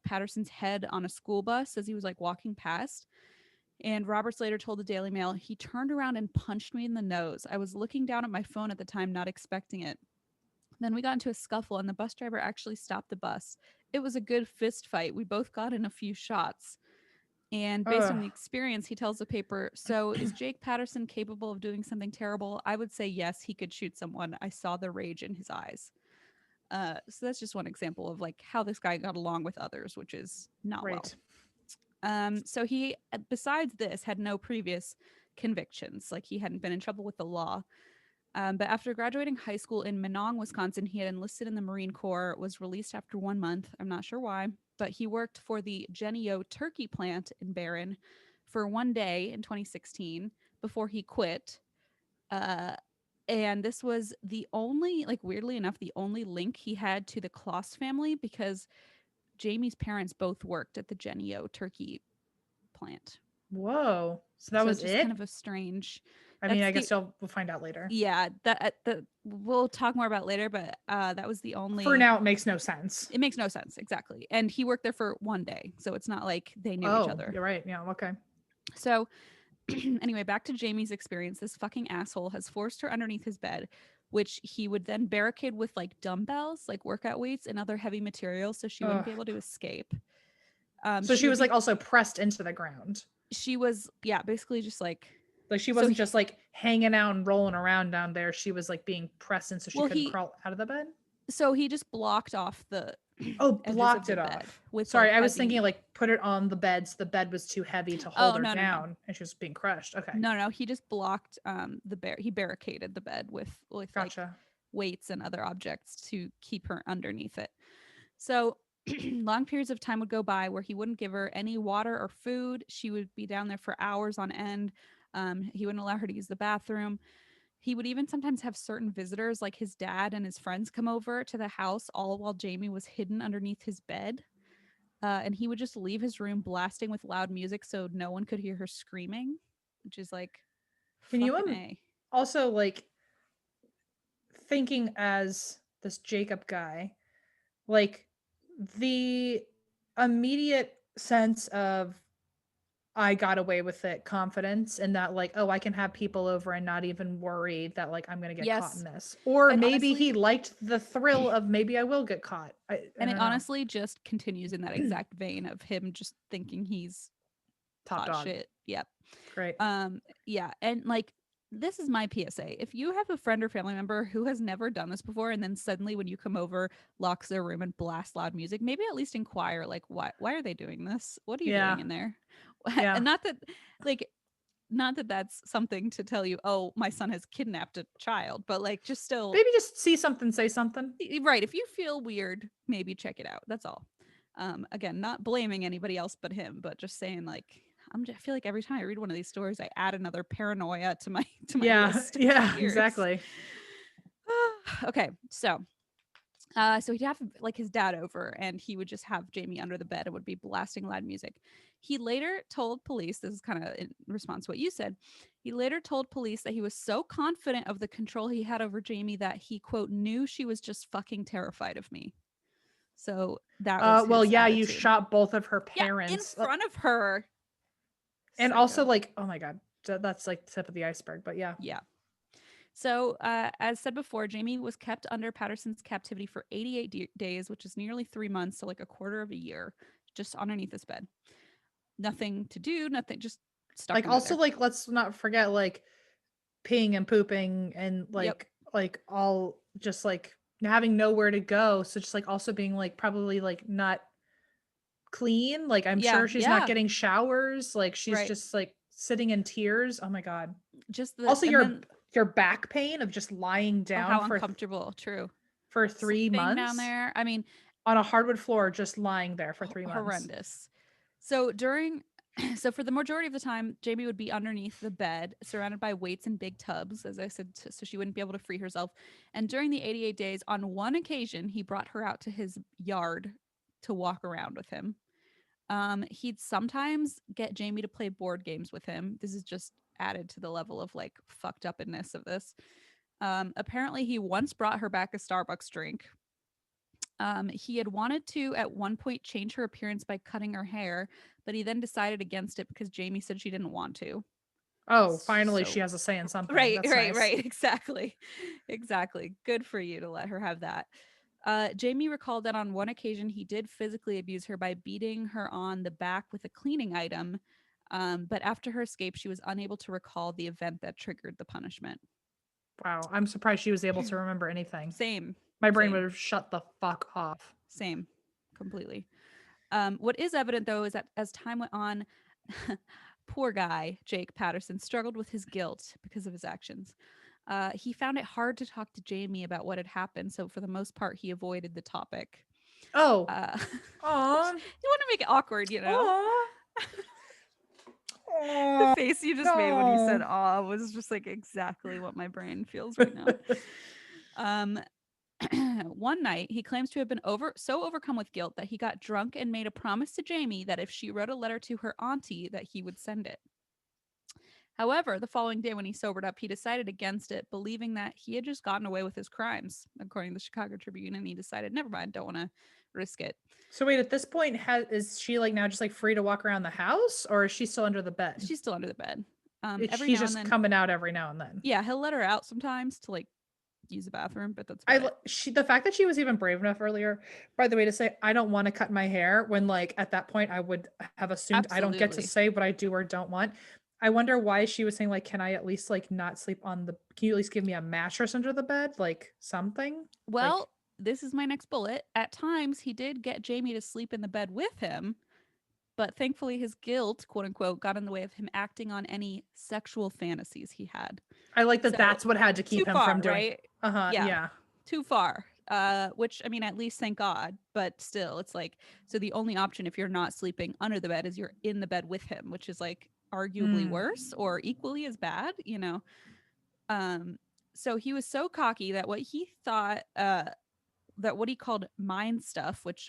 Patterson's head on a school bus as he was like walking past. And Roberts later told the Daily Mail, he turned around and punched me in the nose. I was looking down at my phone at the time, not expecting it. Then we got into a scuffle, and the bus driver actually stopped the bus. It was a good fist fight. We both got in a few shots. And based on the experience, he tells the paper, so is Jake Patterson capable of doing something terrible? I would say yes, he could shoot someone. I saw the rage in his eyes. So that's just one example of like how this guy got along with others, which is not Right. well. So he, besides this, had no previous convictions. Like he hadn't been in trouble with the law. But after graduating high school in Minong, Wisconsin, he had enlisted in the Marine Corps, was released after 1 month. I'm not sure why, but he worked for the Genio turkey plant in Barron for one day in 2016 before he quit. And this was the only, like weirdly enough, the only link he had to the Kloss family because Jayme's parents both worked at the Genio turkey plant. Whoa. So that So was it's just it? kind of a strange. I mean, I guess we'll find out later. Yeah, that we'll talk more about later, but that was the only. For now, it makes no sense. It makes no sense, exactly. And he worked there for one day, so it's not like they knew each other. You're right. Yeah, okay. So anyway, back to Jayme's experience. This fucking asshole has forced her underneath his bed, which he would then barricade with like dumbbells, like workout weights and other heavy materials, so she wouldn't be able to escape. So she was like also pressed into the ground. She was, yeah, basically just like she wasn't just like hanging out and rolling around down there. She was like being pressed in so she couldn't crawl out of the bed. So he just blocked off the blocked it off. Sorry, I was thinking like put it on the bed so the bed was too heavy to hold her down and she was being crushed. Okay. No, he just blocked he barricaded the bed with like weights and other objects to keep her underneath it. So long periods of time would go by where he wouldn't give her any water or food. She would be down there for hours on end. He wouldn't allow her to use the bathroom. He would even sometimes have certain visitors like his dad and his friends come over to the house, all while Jayme was hidden underneath his bed. And he would just leave his room blasting with loud music so no one could hear her screaming, which is like Can you Fucking A. also like thinking as this Jacob guy, like the immediate sense of I got away with it confidence and that like, oh, I can have people over and not even worry that like I'm gonna get caught in Yes. this. Or And maybe he honestly, liked the thrill of maybe I will get caught. I and it don't know. honestly just continues in that exact vein of him just thinking he's Top hot dog. shit. Yep. Great. Yeah, and like this is my PSA. If you have a friend or family member who has never done this before and then suddenly when you come over locks their room and blasts loud music, maybe at least inquire like why are they doing this? What are you Yeah. doing in there? Yeah. And like not that that's something to tell you, oh, my son has kidnapped a child, but like just still Maybe just see something, say something. right, if you feel weird, maybe check it out. That's all. Again, not blaming anybody else but him, but just saying like I feel like every time I read one of these stories, I add another paranoia to my Yeah. list of Yeah, fears. exactly. Okay, so he'd have like his dad over, and he would just have Jayme under the bed and would be blasting loud music. He later told police, this is kind of in response to what you said. He later told police that he was so confident of the control he had over Jayme that he quote knew she was just fucking terrified of me. So that was Well, his yeah, you attitude. shot both of her Yeah, in parents. front of her. And also Psycho. like, oh my god, that's like the tip of the iceberg, but yeah. Yeah. So, as said before, Jayme was kept under Patterson's captivity for 88 days, which is nearly 3 months, so like a quarter of a year, just underneath his bed. Nothing to do, nothing, just stuck Like under also there. like let's not forget like peeing and pooping and Yep. like all just like having nowhere to go. So just like also being like probably like not clean. Like I'm Yeah. sure she's not Yeah. getting showers. Like she's Right. just like sitting in tears. Oh my god. Just the, Also and then, your back pain of just lying oh, down how uncomfortable. True. for 3 Sleeping down months there. I mean, on a hardwood floor just lying there for 3 months. horrendous. So so for the majority of the time, Jayme would be underneath the bed, surrounded by weights and big tubs, as I said, so she wouldn't be able to free herself. And during the 88 days, on one occasion, he brought her out to his yard to walk around with him. He'd sometimes get Jayme to play board games with him. This is just added to the level of like fucked upness of this. Apparently, he once brought her back a Starbucks drink. He had wanted to at one point change her appearance by cutting her hair, but he then decided against it because Jayme said she didn't want to. Oh, finally So she has a say in something. right, That's right, nice. right. Exactly. Exactly. Good for you to let her have that. Jayme recalled that on one occasion he did physically abuse her by beating her on the back with a cleaning item. But after her escape, she was unable to recall the event that triggered the punishment. Wow, I'm surprised she was able to remember anything. Same, My brain would same, have shut the fuck off. same, completely. What is evident though is that as time went on, poor guy Jake Patterson struggled with his guilt because of his actions. He found it hard to talk to Jayme about what had happened, so for the most part, he avoided the topic. Oh. You Aw. want to make it awkward, you know? Aw. The Aw. face you just made when you said No. "aw" was just like exactly what my brain feels right now. Um, one night, he claims to have been so overcome with guilt that he got drunk and made a promise to Jayme that if she wrote a letter to her auntie, that he would send it. However, the following day when he sobered up, he decided against it, believing that he had just gotten away with his crimes, according to the Chicago Tribune, and he decided, never mind, don't want to risk it. So wait, at this point, is she like now just like free to walk around the house, or is she still under the bed? She's still under the bed. Every She's now and just then, coming out every now and then. yeah, he'll let her out sometimes to like use the bathroom, but that's I about it. she the fact that she was even brave enough earlier, by the way, to say I don't want to cut my hair when like at that point I would have assumed I don't get to Absolutely. say what I do or don't want. I wonder why she was saying like, can I at least like not sleep on the? Can you at least give me a mattress under the bed, like something? Like Well, this is my next bullet. At times, he did get Jayme to sleep in the bed with him, but thankfully his guilt, quote unquote, got in the way of him acting on any sexual fantasies he had. I like that. So That's what had to too keep him from far, doing. right? Yeah, Yeah. too far. Which I mean, at least thank God, but still, it's like so the only option if you're not sleeping under the bed is you're in the bed with him, which is like arguably Mm, worse or equally as bad, you know. Um, so he was so cocky that what he thought that what he called mind stuff, which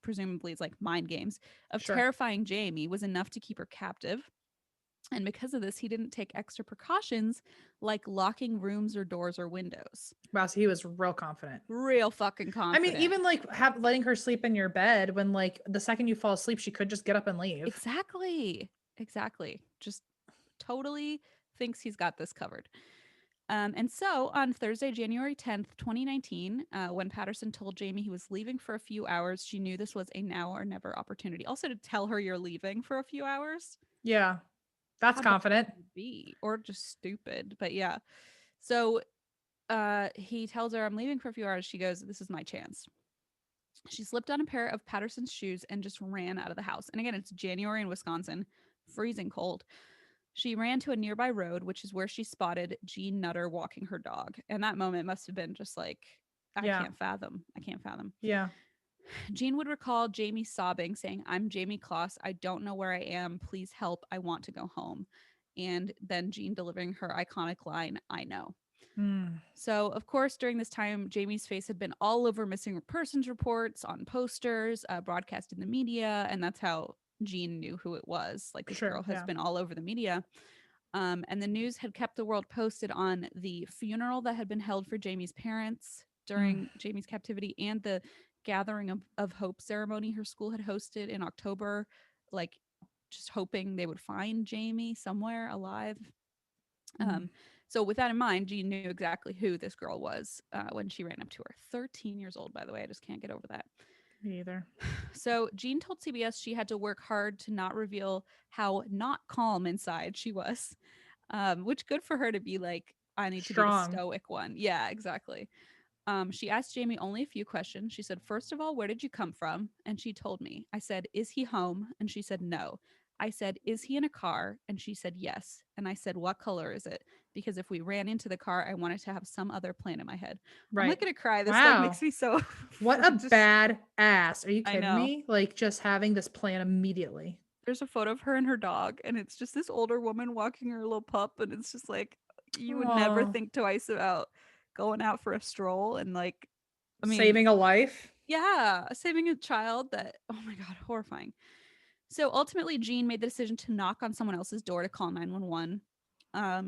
presumably is like mind games of sure. terrifying Jayme was enough to keep her captive. And because of this, he didn't take extra precautions like locking rooms or doors or windows. Wow, so he was real confident. Real fucking I mean, confident. even like letting her sleep in your bed when like the second you fall asleep, she could just get up and leave. Exactly. Exactly. Just totally thinks he's got this covered. And so on Thursday, January 10th, 2019, when Patterson told Jayme he was leaving for a few hours, she knew this was a now or never opportunity. Also, to tell her you're leaving for a few hours, Yeah, that's how dumb confident. would you be, or just stupid. But yeah. So he tells her, I'm leaving for a few hours. She goes, this is my chance. She slipped on a pair of Patterson's shoes and just ran out of the house. And again, it's January in Wisconsin, freezing cold. She ran to a nearby road, which is where she spotted Jean Nutter walking her dog. And that moment must have been just like, I Yeah, can't fathom. I can't fathom. yeah. Jean would recall Jayme sobbing, saying, I'm Jayme Closs. I don't know where I am. Please help. I want to go home. And then Jean delivering her iconic line, I know. Mm, So, of course, during this time, Jayme's face had been all over missing persons reports, on posters, broadcast in the media, and that's how Jean knew who it was. Like, this sure, girl has yeah. been all over the media. And the news had kept the world posted on the funeral that had been held for Jayme's parents Mm, during Jayme's captivity and the gathering of hope ceremony her school had hosted in October, like just hoping they would find Jayme somewhere alive. mm. Um, so with that in mind, Jean knew exactly who this girl was when she ran up to her. 13 years old, by the way. I just can't get over that. Me either. So Jean told CBS she had to work hard to not reveal how not calm inside she was, which good for her to be like, I need to be the Strong. stoic one. Yeah, exactly. She asked Jayme only a few questions. She said, first of all, where did you come from? And she told me. I said, is he home? And she said, no. I said, is he in a car? And she said, yes. And I said, what color is it? Because if we ran into the car, I wanted to have some other plan in my head. I'm Right. like going to cry. This like Wow. makes me so What a just, bad ass. Are you I kidding know. me? Like just having this plan immediately. There's a photo of her and her dog, and it's just this older woman walking her little pup. And it's just like, you would never Oh, think twice about going out for a stroll. And like, I mean, saving a life. yeah, saving a child that, oh my God, horrifying. So ultimately, Jean made the decision to knock on someone else's door to call 911.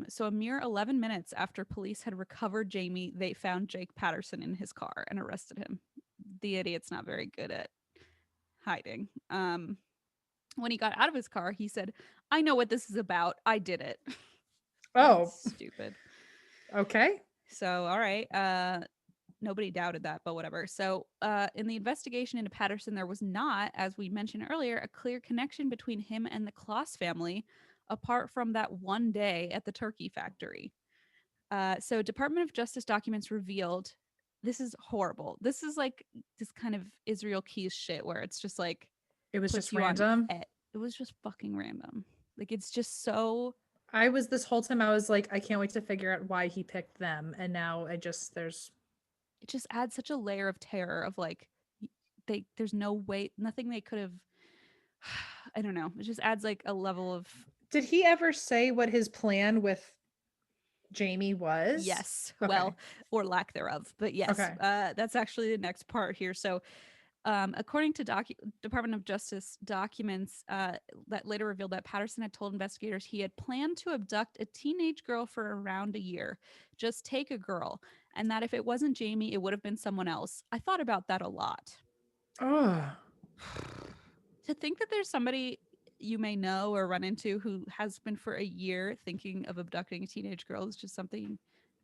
So a mere 11 minutes after police had recovered Jayme, they found Jake Patterson in his car and arrested him. The idiot's not very good at hiding. When he got out of his car, he said, I know what this is about. I did it. Oh, Stupid. okay. So, all right. Nobody doubted that, but whatever. So, in the investigation into Patterson, there was not, as we mentioned earlier, a clear connection between him and the Kloss family, apart from that one day at the turkey factory. So, Department of Justice documents revealed this is horrible. This is like this kind of Israel Keys shit where it's just like It was puts just you on. random. It was just fucking random. Like it's just so. I was this whole time I was like, I can't wait to figure out why he picked them. And now I just there's It just adds such a layer of terror of like there's no way nothing they could have. I don't know. It just adds like a level of did he ever say what his plan with Jayme was? yes, Okay. well, or lack thereof. But yes, Okay. that's actually the next part here. So, according to Department of Justice documents that later revealed that Patterson had told investigators he had planned to abduct a teenage girl for around a year, just take a girl, and that if it wasn't Jayme, it would have been someone else. I thought about that a lot. Oh. To think that there's somebody you may know or run into who has been for a year thinking of abducting a teenage girl is just something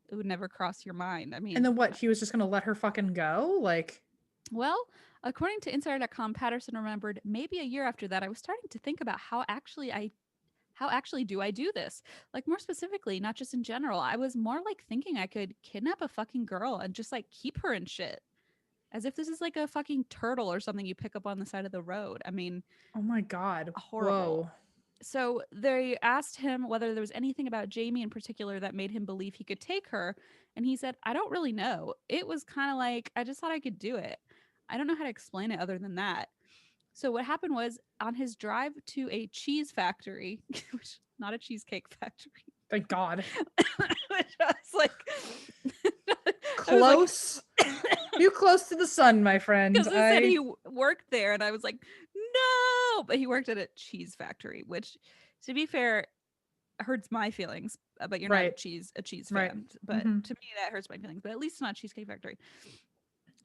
that would never cross your mind. I And mean, then what? He was just gonna let her fucking go? Like, well, according to Insider.com, Patterson remembered maybe a year after that, I was starting to think about how actually do I do this? Like more specifically, not just in general. I was more like thinking I could kidnap a fucking girl and just like keep her in shit. As if this is like a fucking turtle or something you pick up on the side of the road. I mean, oh my God. horrible. Whoa. So they asked him whether there was anything about Jayme in particular that made him believe he could take her. And he said, I don't really know. It was kind of like, I just thought I could do it. I don't know how to explain it other than that. So what happened was on his drive to a cheese factory, which not a cheesecake factory, Thank God. which I was like, I was like, Close. You close to the sun, my friend. because it said he worked there, and I was like, no, but he worked at a cheese factory, which, to be fair, hurts my feelings, but you're not Right. a cheese Right. fan. But Hmm. to me, that hurts my feelings. But at least it's not Cheesecake Factory.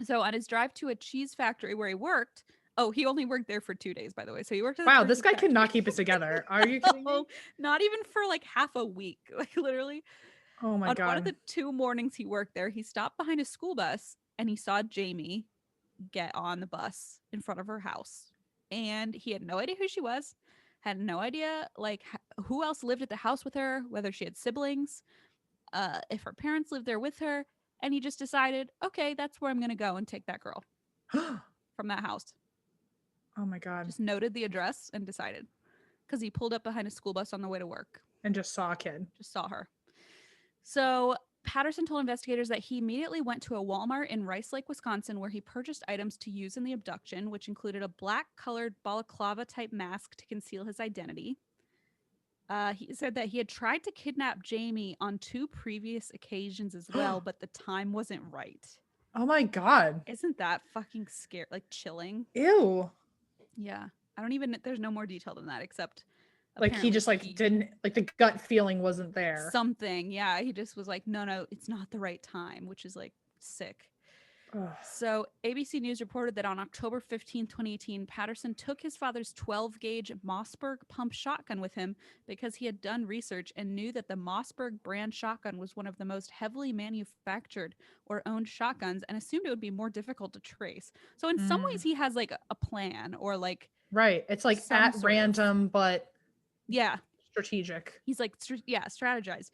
So on his drive to a cheese factory where he worked, oh, he only worked there for 2 days, by the way. So he worked at the Wow, this cheese guy factory. cannot keep it together. Are you kidding No, me? not even for like half a week. Like literally, Oh my on one of God. the 2 mornings he worked there, he stopped behind a school bus and he saw Jayme get on the bus in front of her house. And he had no idea who she was, had no idea like who else lived at the house with her, whether she had siblings, if her parents lived there with her. And he just decided, okay, that's where I'm going to go and take that girl Oh from that house. my God. Just noted the address and decided because he pulled up behind a school bus on the way to work. And just saw a kid. Just saw her. So Patterson told investigators that he immediately went to a Walmart in Rice Lake, Wisconsin, where he purchased items to use in the abduction, which included a black colored balaclava type mask to conceal his identity. He said that he had tried to kidnap Jayme on 2 previous occasions as well, but the time wasn't right. Oh my God. Isn't that fucking scary? Like chilling. Ew. Yeah. I don't even, there's no more detail than that except Like he apparently just like didn't like the gut feeling wasn't there. something. Yeah. He just was like, no, it's not the right time, which is like sick. Ugh. So ABC News reported that on October 15, 2018, Patterson took his father's 12-gauge Mossberg pump shotgun with him because he had done research and knew that the Mossberg brand shotgun was one of the most heavily manufactured or owned shotguns and assumed it would be more difficult to trace. So in some ways Mm. he has like a plan or like Right. It's like some at sort of random, but yeah, strategic. he's like strategize.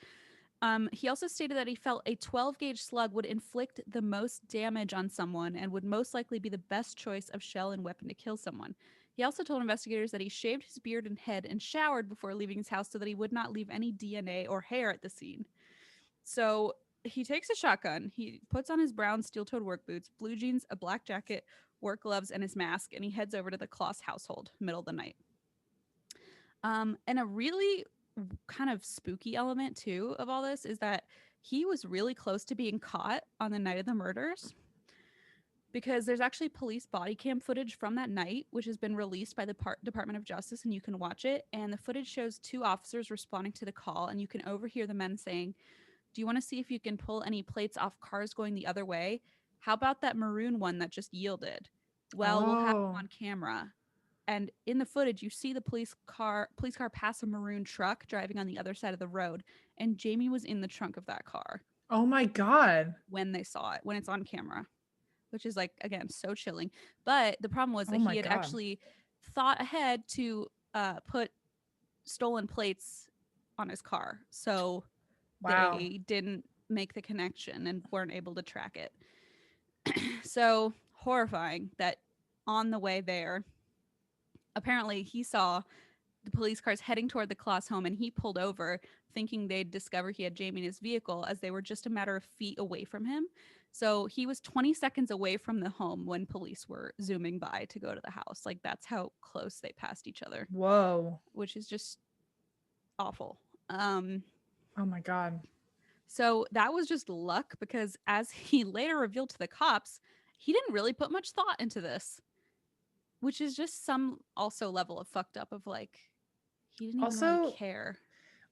He also stated that he felt a 12-gauge slug would inflict the most damage on someone and would most likely be the best choice of shell and weapon to kill someone. He also told investigators that he shaved his beard and head and showered before leaving his house so that he would not leave any DNA or hair at the scene. So he takes a shotgun, he puts on his brown steel-toed work boots, blue jeans, a black jacket, work gloves, and his mask, and he heads over to the Kloss household, middle of the night. And a really kind of spooky element too of all this is that he was really close to being caught on the night of the murders because there's actually police body cam footage from that night which has been released by the Department of Justice and you can watch it, and the footage shows 2 officers responding to the call and you can overhear the men saying, do you want to see if you can pull any plates off cars going the other way? How about that maroon one that just yielded? Well, we'll have him Oh. on camera. And in the footage, you see the police car pass a maroon truck driving on the other side of the road, and Jayme was in the trunk of that car Oh my God. when they saw it, when it's on camera, which is like again so chilling. But the problem was Oh that my he had God. actually thought ahead to put stolen plates on his car, so Wow. they didn't make the connection and weren't able to track it. So horrifying that on the way there, apparently he saw the police cars heading toward the Kloss home and he pulled over thinking they'd discover he had Jayme in his vehicle as they were just a matter of feet away from him. So he was 20 seconds away from the home when police were zooming by to go to the house. Like that's how close they passed each other, Whoa. which is just awful. Oh my God. So that was just luck because as he later revealed to the cops, he didn't really put much thought into this, which is just some also level of fucked up of like he didn't even really Also, care.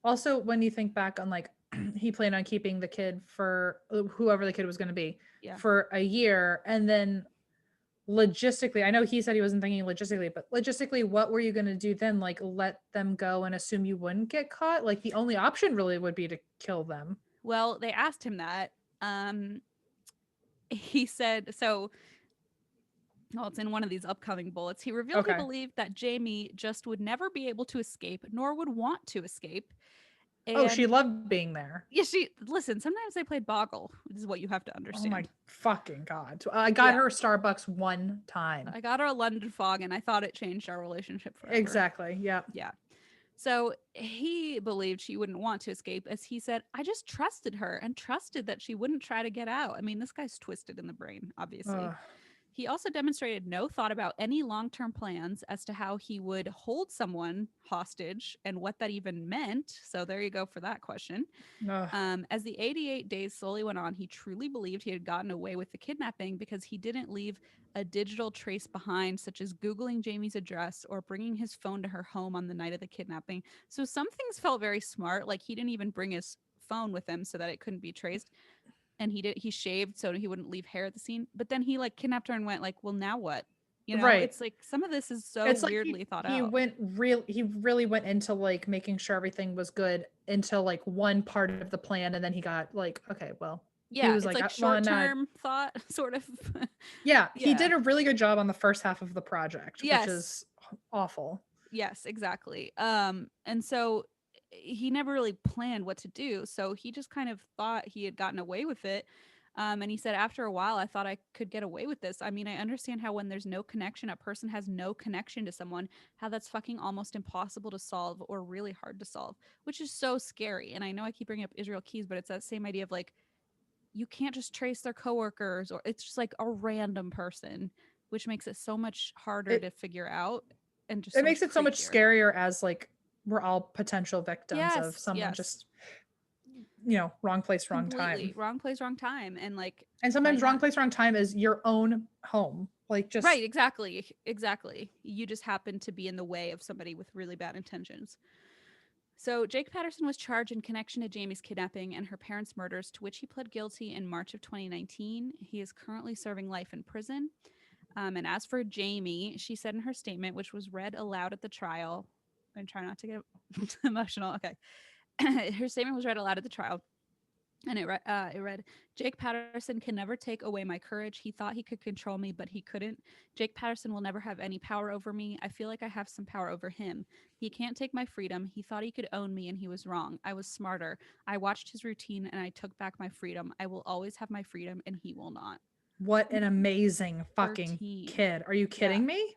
also when you think back on like he planned on keeping the kid for whoever the kid was going to be Yeah. for a year, and then logistically, I know he said he wasn't thinking logistically, but logistically, what were you going to do then? Like let them go and assume you wouldn't get caught? Like the only option really would be to kill them. Well, they asked him that. He said so. Well, it's in one of these upcoming bullets. He revealed he Okay. believed that Jayme just would never be able to escape, nor would want to escape. Oh, she And loved being there. yeah, listen. Sometimes they played Boggle. This is what you have to Oh my understand. fucking God. I got Yeah. her Starbucks one time. I got her a London Fog, and I thought it changed our relationship forever. Exactly. Yeah. Yeah. So he believed she wouldn't want to escape, as he said, I just trusted her and trusted that she wouldn't try to get out. I mean, this guy's twisted in the brain, obviously. Ugh. He also demonstrated no thought about any long-term plans as to how he would hold someone hostage and what that even meant. So there you go for that question. Ugh. As the 88 days slowly went on, he truly believed he had gotten away with the kidnapping because he didn't leave a digital trace behind, such as Googling Jayme's address or bringing his phone to her home on the night of the kidnapping. So some things felt very smart. Like he didn't even bring his phone with him so that it couldn't be traced. And he shaved so he wouldn't leave hair at the scene. But then he like kidnapped her and went like, well, now what? You know, Right. it's like some of this is so It's like weirdly thought he out. went real he really went into like making sure everything was good into like one part of the plan, and then he got like, okay, well, he Yeah, was it's like, like well, short not. term thought, sort of. Yeah, he Yeah. did a really good job on the first half of the project, which Yes. is awful. Yes, exactly. And so he never really planned what to do. So he just kind of thought he had gotten away with it. And he said, after a while, I thought I could get away with this. I mean, I understand how when there's no connection, a person has no connection to someone, how that's fucking almost impossible to solve or really hard to solve, which is so scary. And I know I keep bringing up Israel Keys, but it's that same idea of like, you can't just trace their coworkers or it's just like a random person, which makes it so much harder It to figure out and just it so makes much it so much creepier. scarier as like we're all potential victims of Yes, someone yes. just, wrong place, wrong Completely. time. Wrong place, wrong time. And like And might sometimes wrong not place, wrong time is your own home. Like right, just exactly. Exactly. You just happen to be in the way of somebody with really bad intentions. So Jake Patterson was charged in connection to Jayme's kidnapping and her parents' murders, to which he pled guilty in March of 2019. He is currently serving life in prison. And as for Jayme, she said in her statement, which was read aloud at the trial, and try not to get emotional. Okay. Her statement was read aloud at the trial. And it read, Jake Patterson can never take away my courage. He thought he could control me, but he couldn't. Jake Patterson will never have any power over me. I feel like I have some power over him. He can't take my freedom. He thought he could own me, and he was wrong. I was smarter. I watched his routine, and I took back my freedom. I will always have my freedom, and he will not. what an amazing fucking 13. kid. Are you Yeah. kidding me?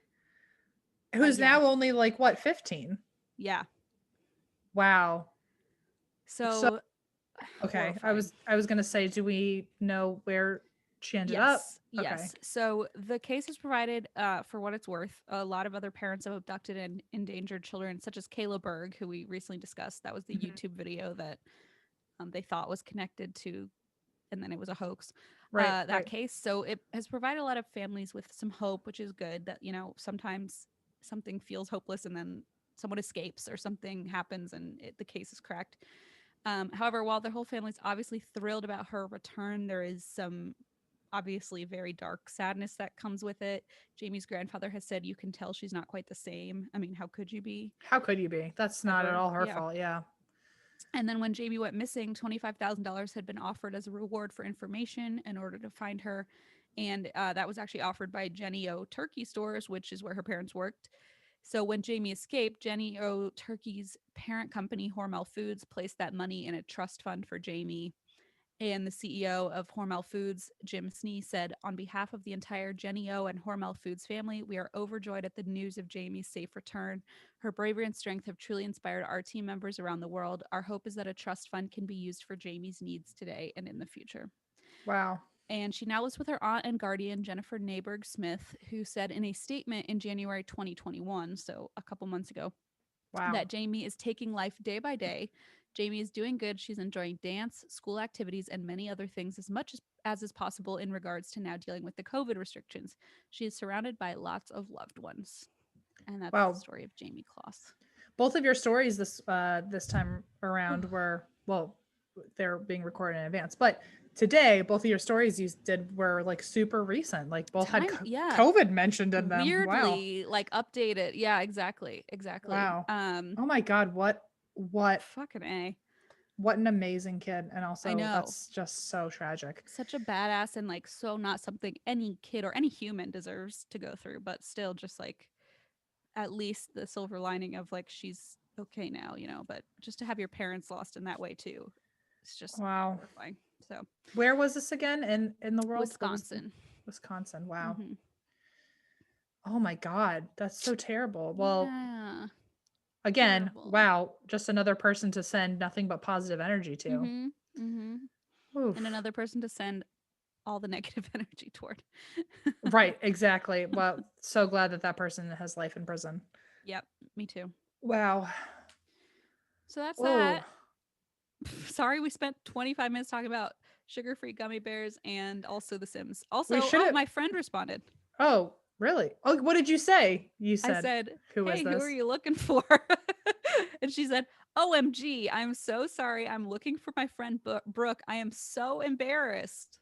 Who's Yeah. now only like what, 15? Yeah. Wow. So So okay, horrifying. I was gonna say, do we know where she ended up? Yes, Okay. yes. So the case is provided for what it's worth. A lot of other parents of abducted and endangered children, such as Kayla Berg, who we recently discussed. That was the Mhm. YouTube video that they thought was connected to, and then it was a hoax. Right, That right. case. So it has provided a lot of families with some hope, which is good. That sometimes something feels hopeless, and then someone escapes or something happens, and the case is cracked. However, while their whole family's obviously thrilled about her return, there is some obviously very dark sadness that comes with it. Jayme's grandfather has said you can tell she's not quite the same. I mean, how could you be How could you be? That's not at ever? all her Yeah. fault. Yeah. And then when Jayme went missing, $25,000 had been offered as a reward for information in order to find her. And that was actually offered by Jenny O Turkey Stores, which is where her parents worked. So when Jayme escaped, Jenny O Turkey's parent company, Hormel Foods, placed that money in a trust fund for Jayme. And the CEO of Hormel Foods, Jim Snee, said, on behalf of the entire Jenny O and Hormel Foods family, we are overjoyed at the news of Jayme's safe return. Her bravery and strength have truly inspired our team members around the world. Our hope is that a trust fund can be used for Jayme's needs today and in the future. Wow. And she now lives with her aunt and guardian, Jennifer Neighborg Smith, who said in a statement in January 2021, so a couple months ago, Wow. that Jayme is taking life day by day. Jayme is doing good. She's enjoying dance, school activities, and many other things as much as is possible in regards to now dealing with the COVID restrictions. She is surrounded by lots of loved ones. And that's the Wow. story of Jayme Closs. Both of your stories this time around were, well, they're being recorded in advance, but today both of your stories you did were like super recent. Like both had Yeah. COVID mentioned in them. Wow. Weirdly, like updated. Yeah, exactly. Exactly. Wow. Oh my God. What Fucking A. what an amazing kid. And I also know. that's just so tragic. Such a badass and like so not something any kid or any human deserves to go through, but still just like at least the silver lining of like she's okay now, but just to have your parents lost in that way too, it's just Wow. horrifying. So Where was this again in the world? What was Wisconsin. Wisconsin? Wow. Mm-hmm. Oh my God. That's so terrible. Well, Yeah, again, terrible. wow, just another person to send nothing but positive energy to. Mm-hmm. Mm-hmm. Oof. And another person to send all the negative energy toward. Right, exactly. Well, so glad that that person has life in prison. Yep, me too. Wow. So that's Oh, that. Sorry, we spent 25 minutes talking about sugar-free gummy bears and also The Sims. we Also, should oh, have. my friend responded. Oh, really? Oh, what did you say? You I said, said, who is "Hey, who are this? you looking for?" And she said, "OMG, I'm so sorry. I'm looking for my friend Brooke. I am so embarrassed."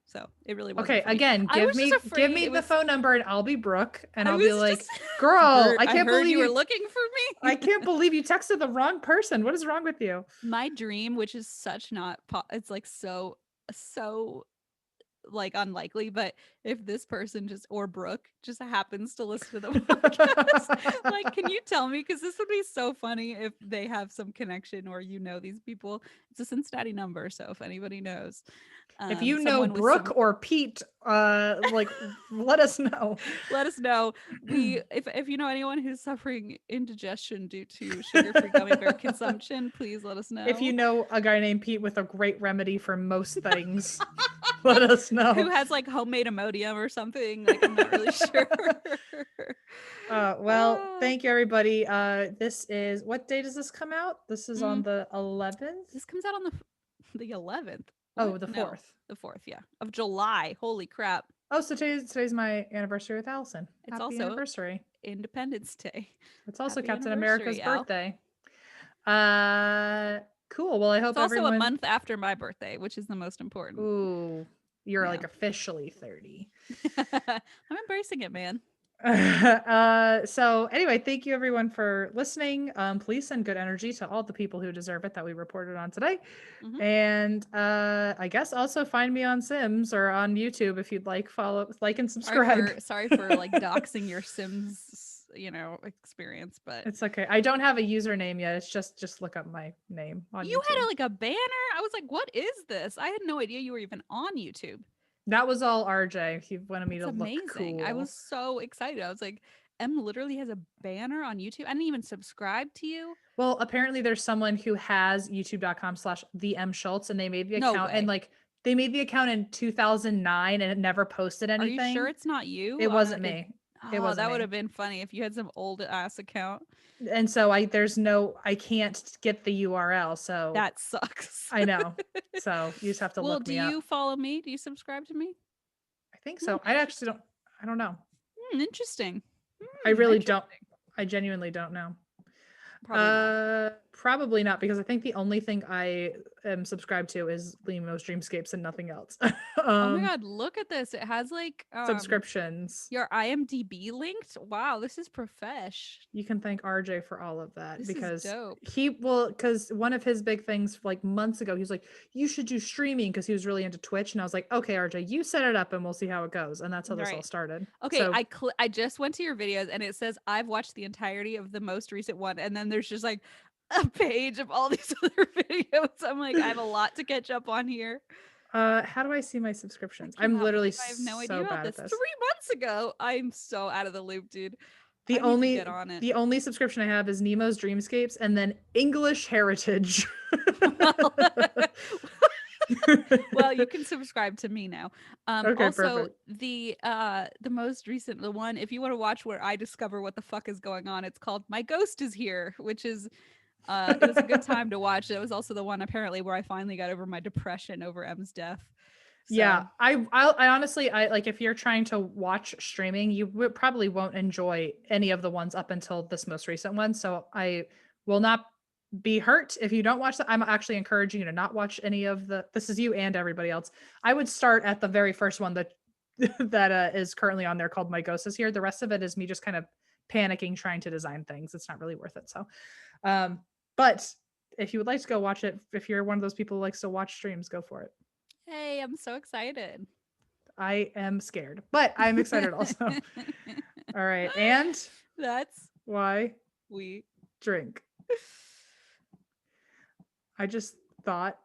So it really wasn't Okay, for me. again, I was just give afraid me it the was. phone number and I'll be Brooke and I I'll be was like, just. "Girl, I I can't heard believe you were you looking for I me. can't believe you texted the wrong person. What is wrong with you?" My dream, which is such not. It's like so like unlikely, but if this person just or Brooke just happens to listen to the podcast, like, can you tell me? Because this would be so funny if they have some connection or these people. It's a Cincinnati number, so if anybody knows, If you know someone with Brooke some, or Pete, like let us know. let us know. If you know anyone who's suffering indigestion due to sugar-free gummy bear consumption, please let us If you know. know a guy named Pete with a great remedy for most things, let us Who know. has like homemade Imodium or something? Like, I'm not really sure. Well, Ah. thank you everybody. This is what day does this come out? This is on Mm, the 11th. this comes out on the 11th. What? Oh, the No, 4th. the 4th. Yeah, of July. Holy crap! Oh, so today's my anniversary with Allison. It's Happy also anniversary. Independence Day. It's also Happy Captain America's anniversary, Al. birthday. Uh, cool. Well, I It's hope also a everyone. month after my birthday, which is the most important. Ooh, you're Yeah, like officially 30. I'm embracing it, man. So anyway, thank you everyone for listening. Please send good energy to all the people who deserve it that we reported on today. Hmm. And I guess also find me on Sims or on YouTube if you'd like. Follow, like, and Sorry subscribe. for like doxing your Sims, experience, but It's okay. I don't have a username yet. It's just look up my name on you YouTube. had like a banner. I was like, "What is this?" I had no idea you were even on YouTube. That was all RJ. He wanted me That's to look amazing. I was cool. so excited. I was like, "Em literally has a banner on YouTube. I didn't even subscribe to you." Well, apparently there's someone who has youtube.com/the M Schultz and they made the No account and way. like they made the account in 2009 and it never posted Are you sure anything. it's not you? It wasn't me. It Oh, wasn't that would me. have been funny if you had some old ass account. And so I can't get the URL. So That sucks. I know. So you just have to Well, look do me up. you follow me? Do you subscribe to me? I think so. I actually Interesting. don't know. Interesting. I really don't. Interesting. I genuinely don't know. Probably not. Probably not because I think the only thing I am subscribed to is Nemo's Dreamscapes and nothing else. Oh my god, look at this. It has like Subscriptions. your IMDb linked. Wow, this is profesh. You can thank RJ for all of that This is because dope. because one of his big things like months ago, he was like, you should do streaming because he was really into Twitch. And I was like, okay, RJ, you set it up and we'll see how it goes. And that's how this all Right. started. Okay, So I just went to your videos and it says I've watched the entirety of the most recent one, and then there's just like a page of all these other videos. I'm like, I have a lot to catch up on here. how do I see my I subscriptions? I'm cannot literally believe I have no idea so about bad at this. this. 3 months ago, I'm so out of the loop, dude. The I need to get only on it. the only subscription I have is Nemo's Dreamscapes and then English Heritage. Well, well, you can subscribe to me now. Okay, Also perfect. the most recent the one, if you want to watch where I discover what the fuck is going on, it's called My Ghost Is Here, which is it was a good time to watch. It was also the one apparently where I finally got over my depression over M's death. Yeah, So I honestly I like if you're trying to watch streaming, you probably won't enjoy any of the ones up until this most recent one. So I will not be hurt if you don't watch that. I'm actually encouraging you to not watch any of the. This is you and everybody else. I would start at the very first one that that is currently on there called My Ghost Is Here. The rest of it is me just kind of panicking trying to design things. It's not really worth it. So, um, but if you would like to go watch it, if you're one of those people who likes to watch streams, go for it. hey, I'm so excited. I am scared, but I'm excited also. All right. And That's why we drink? I just thought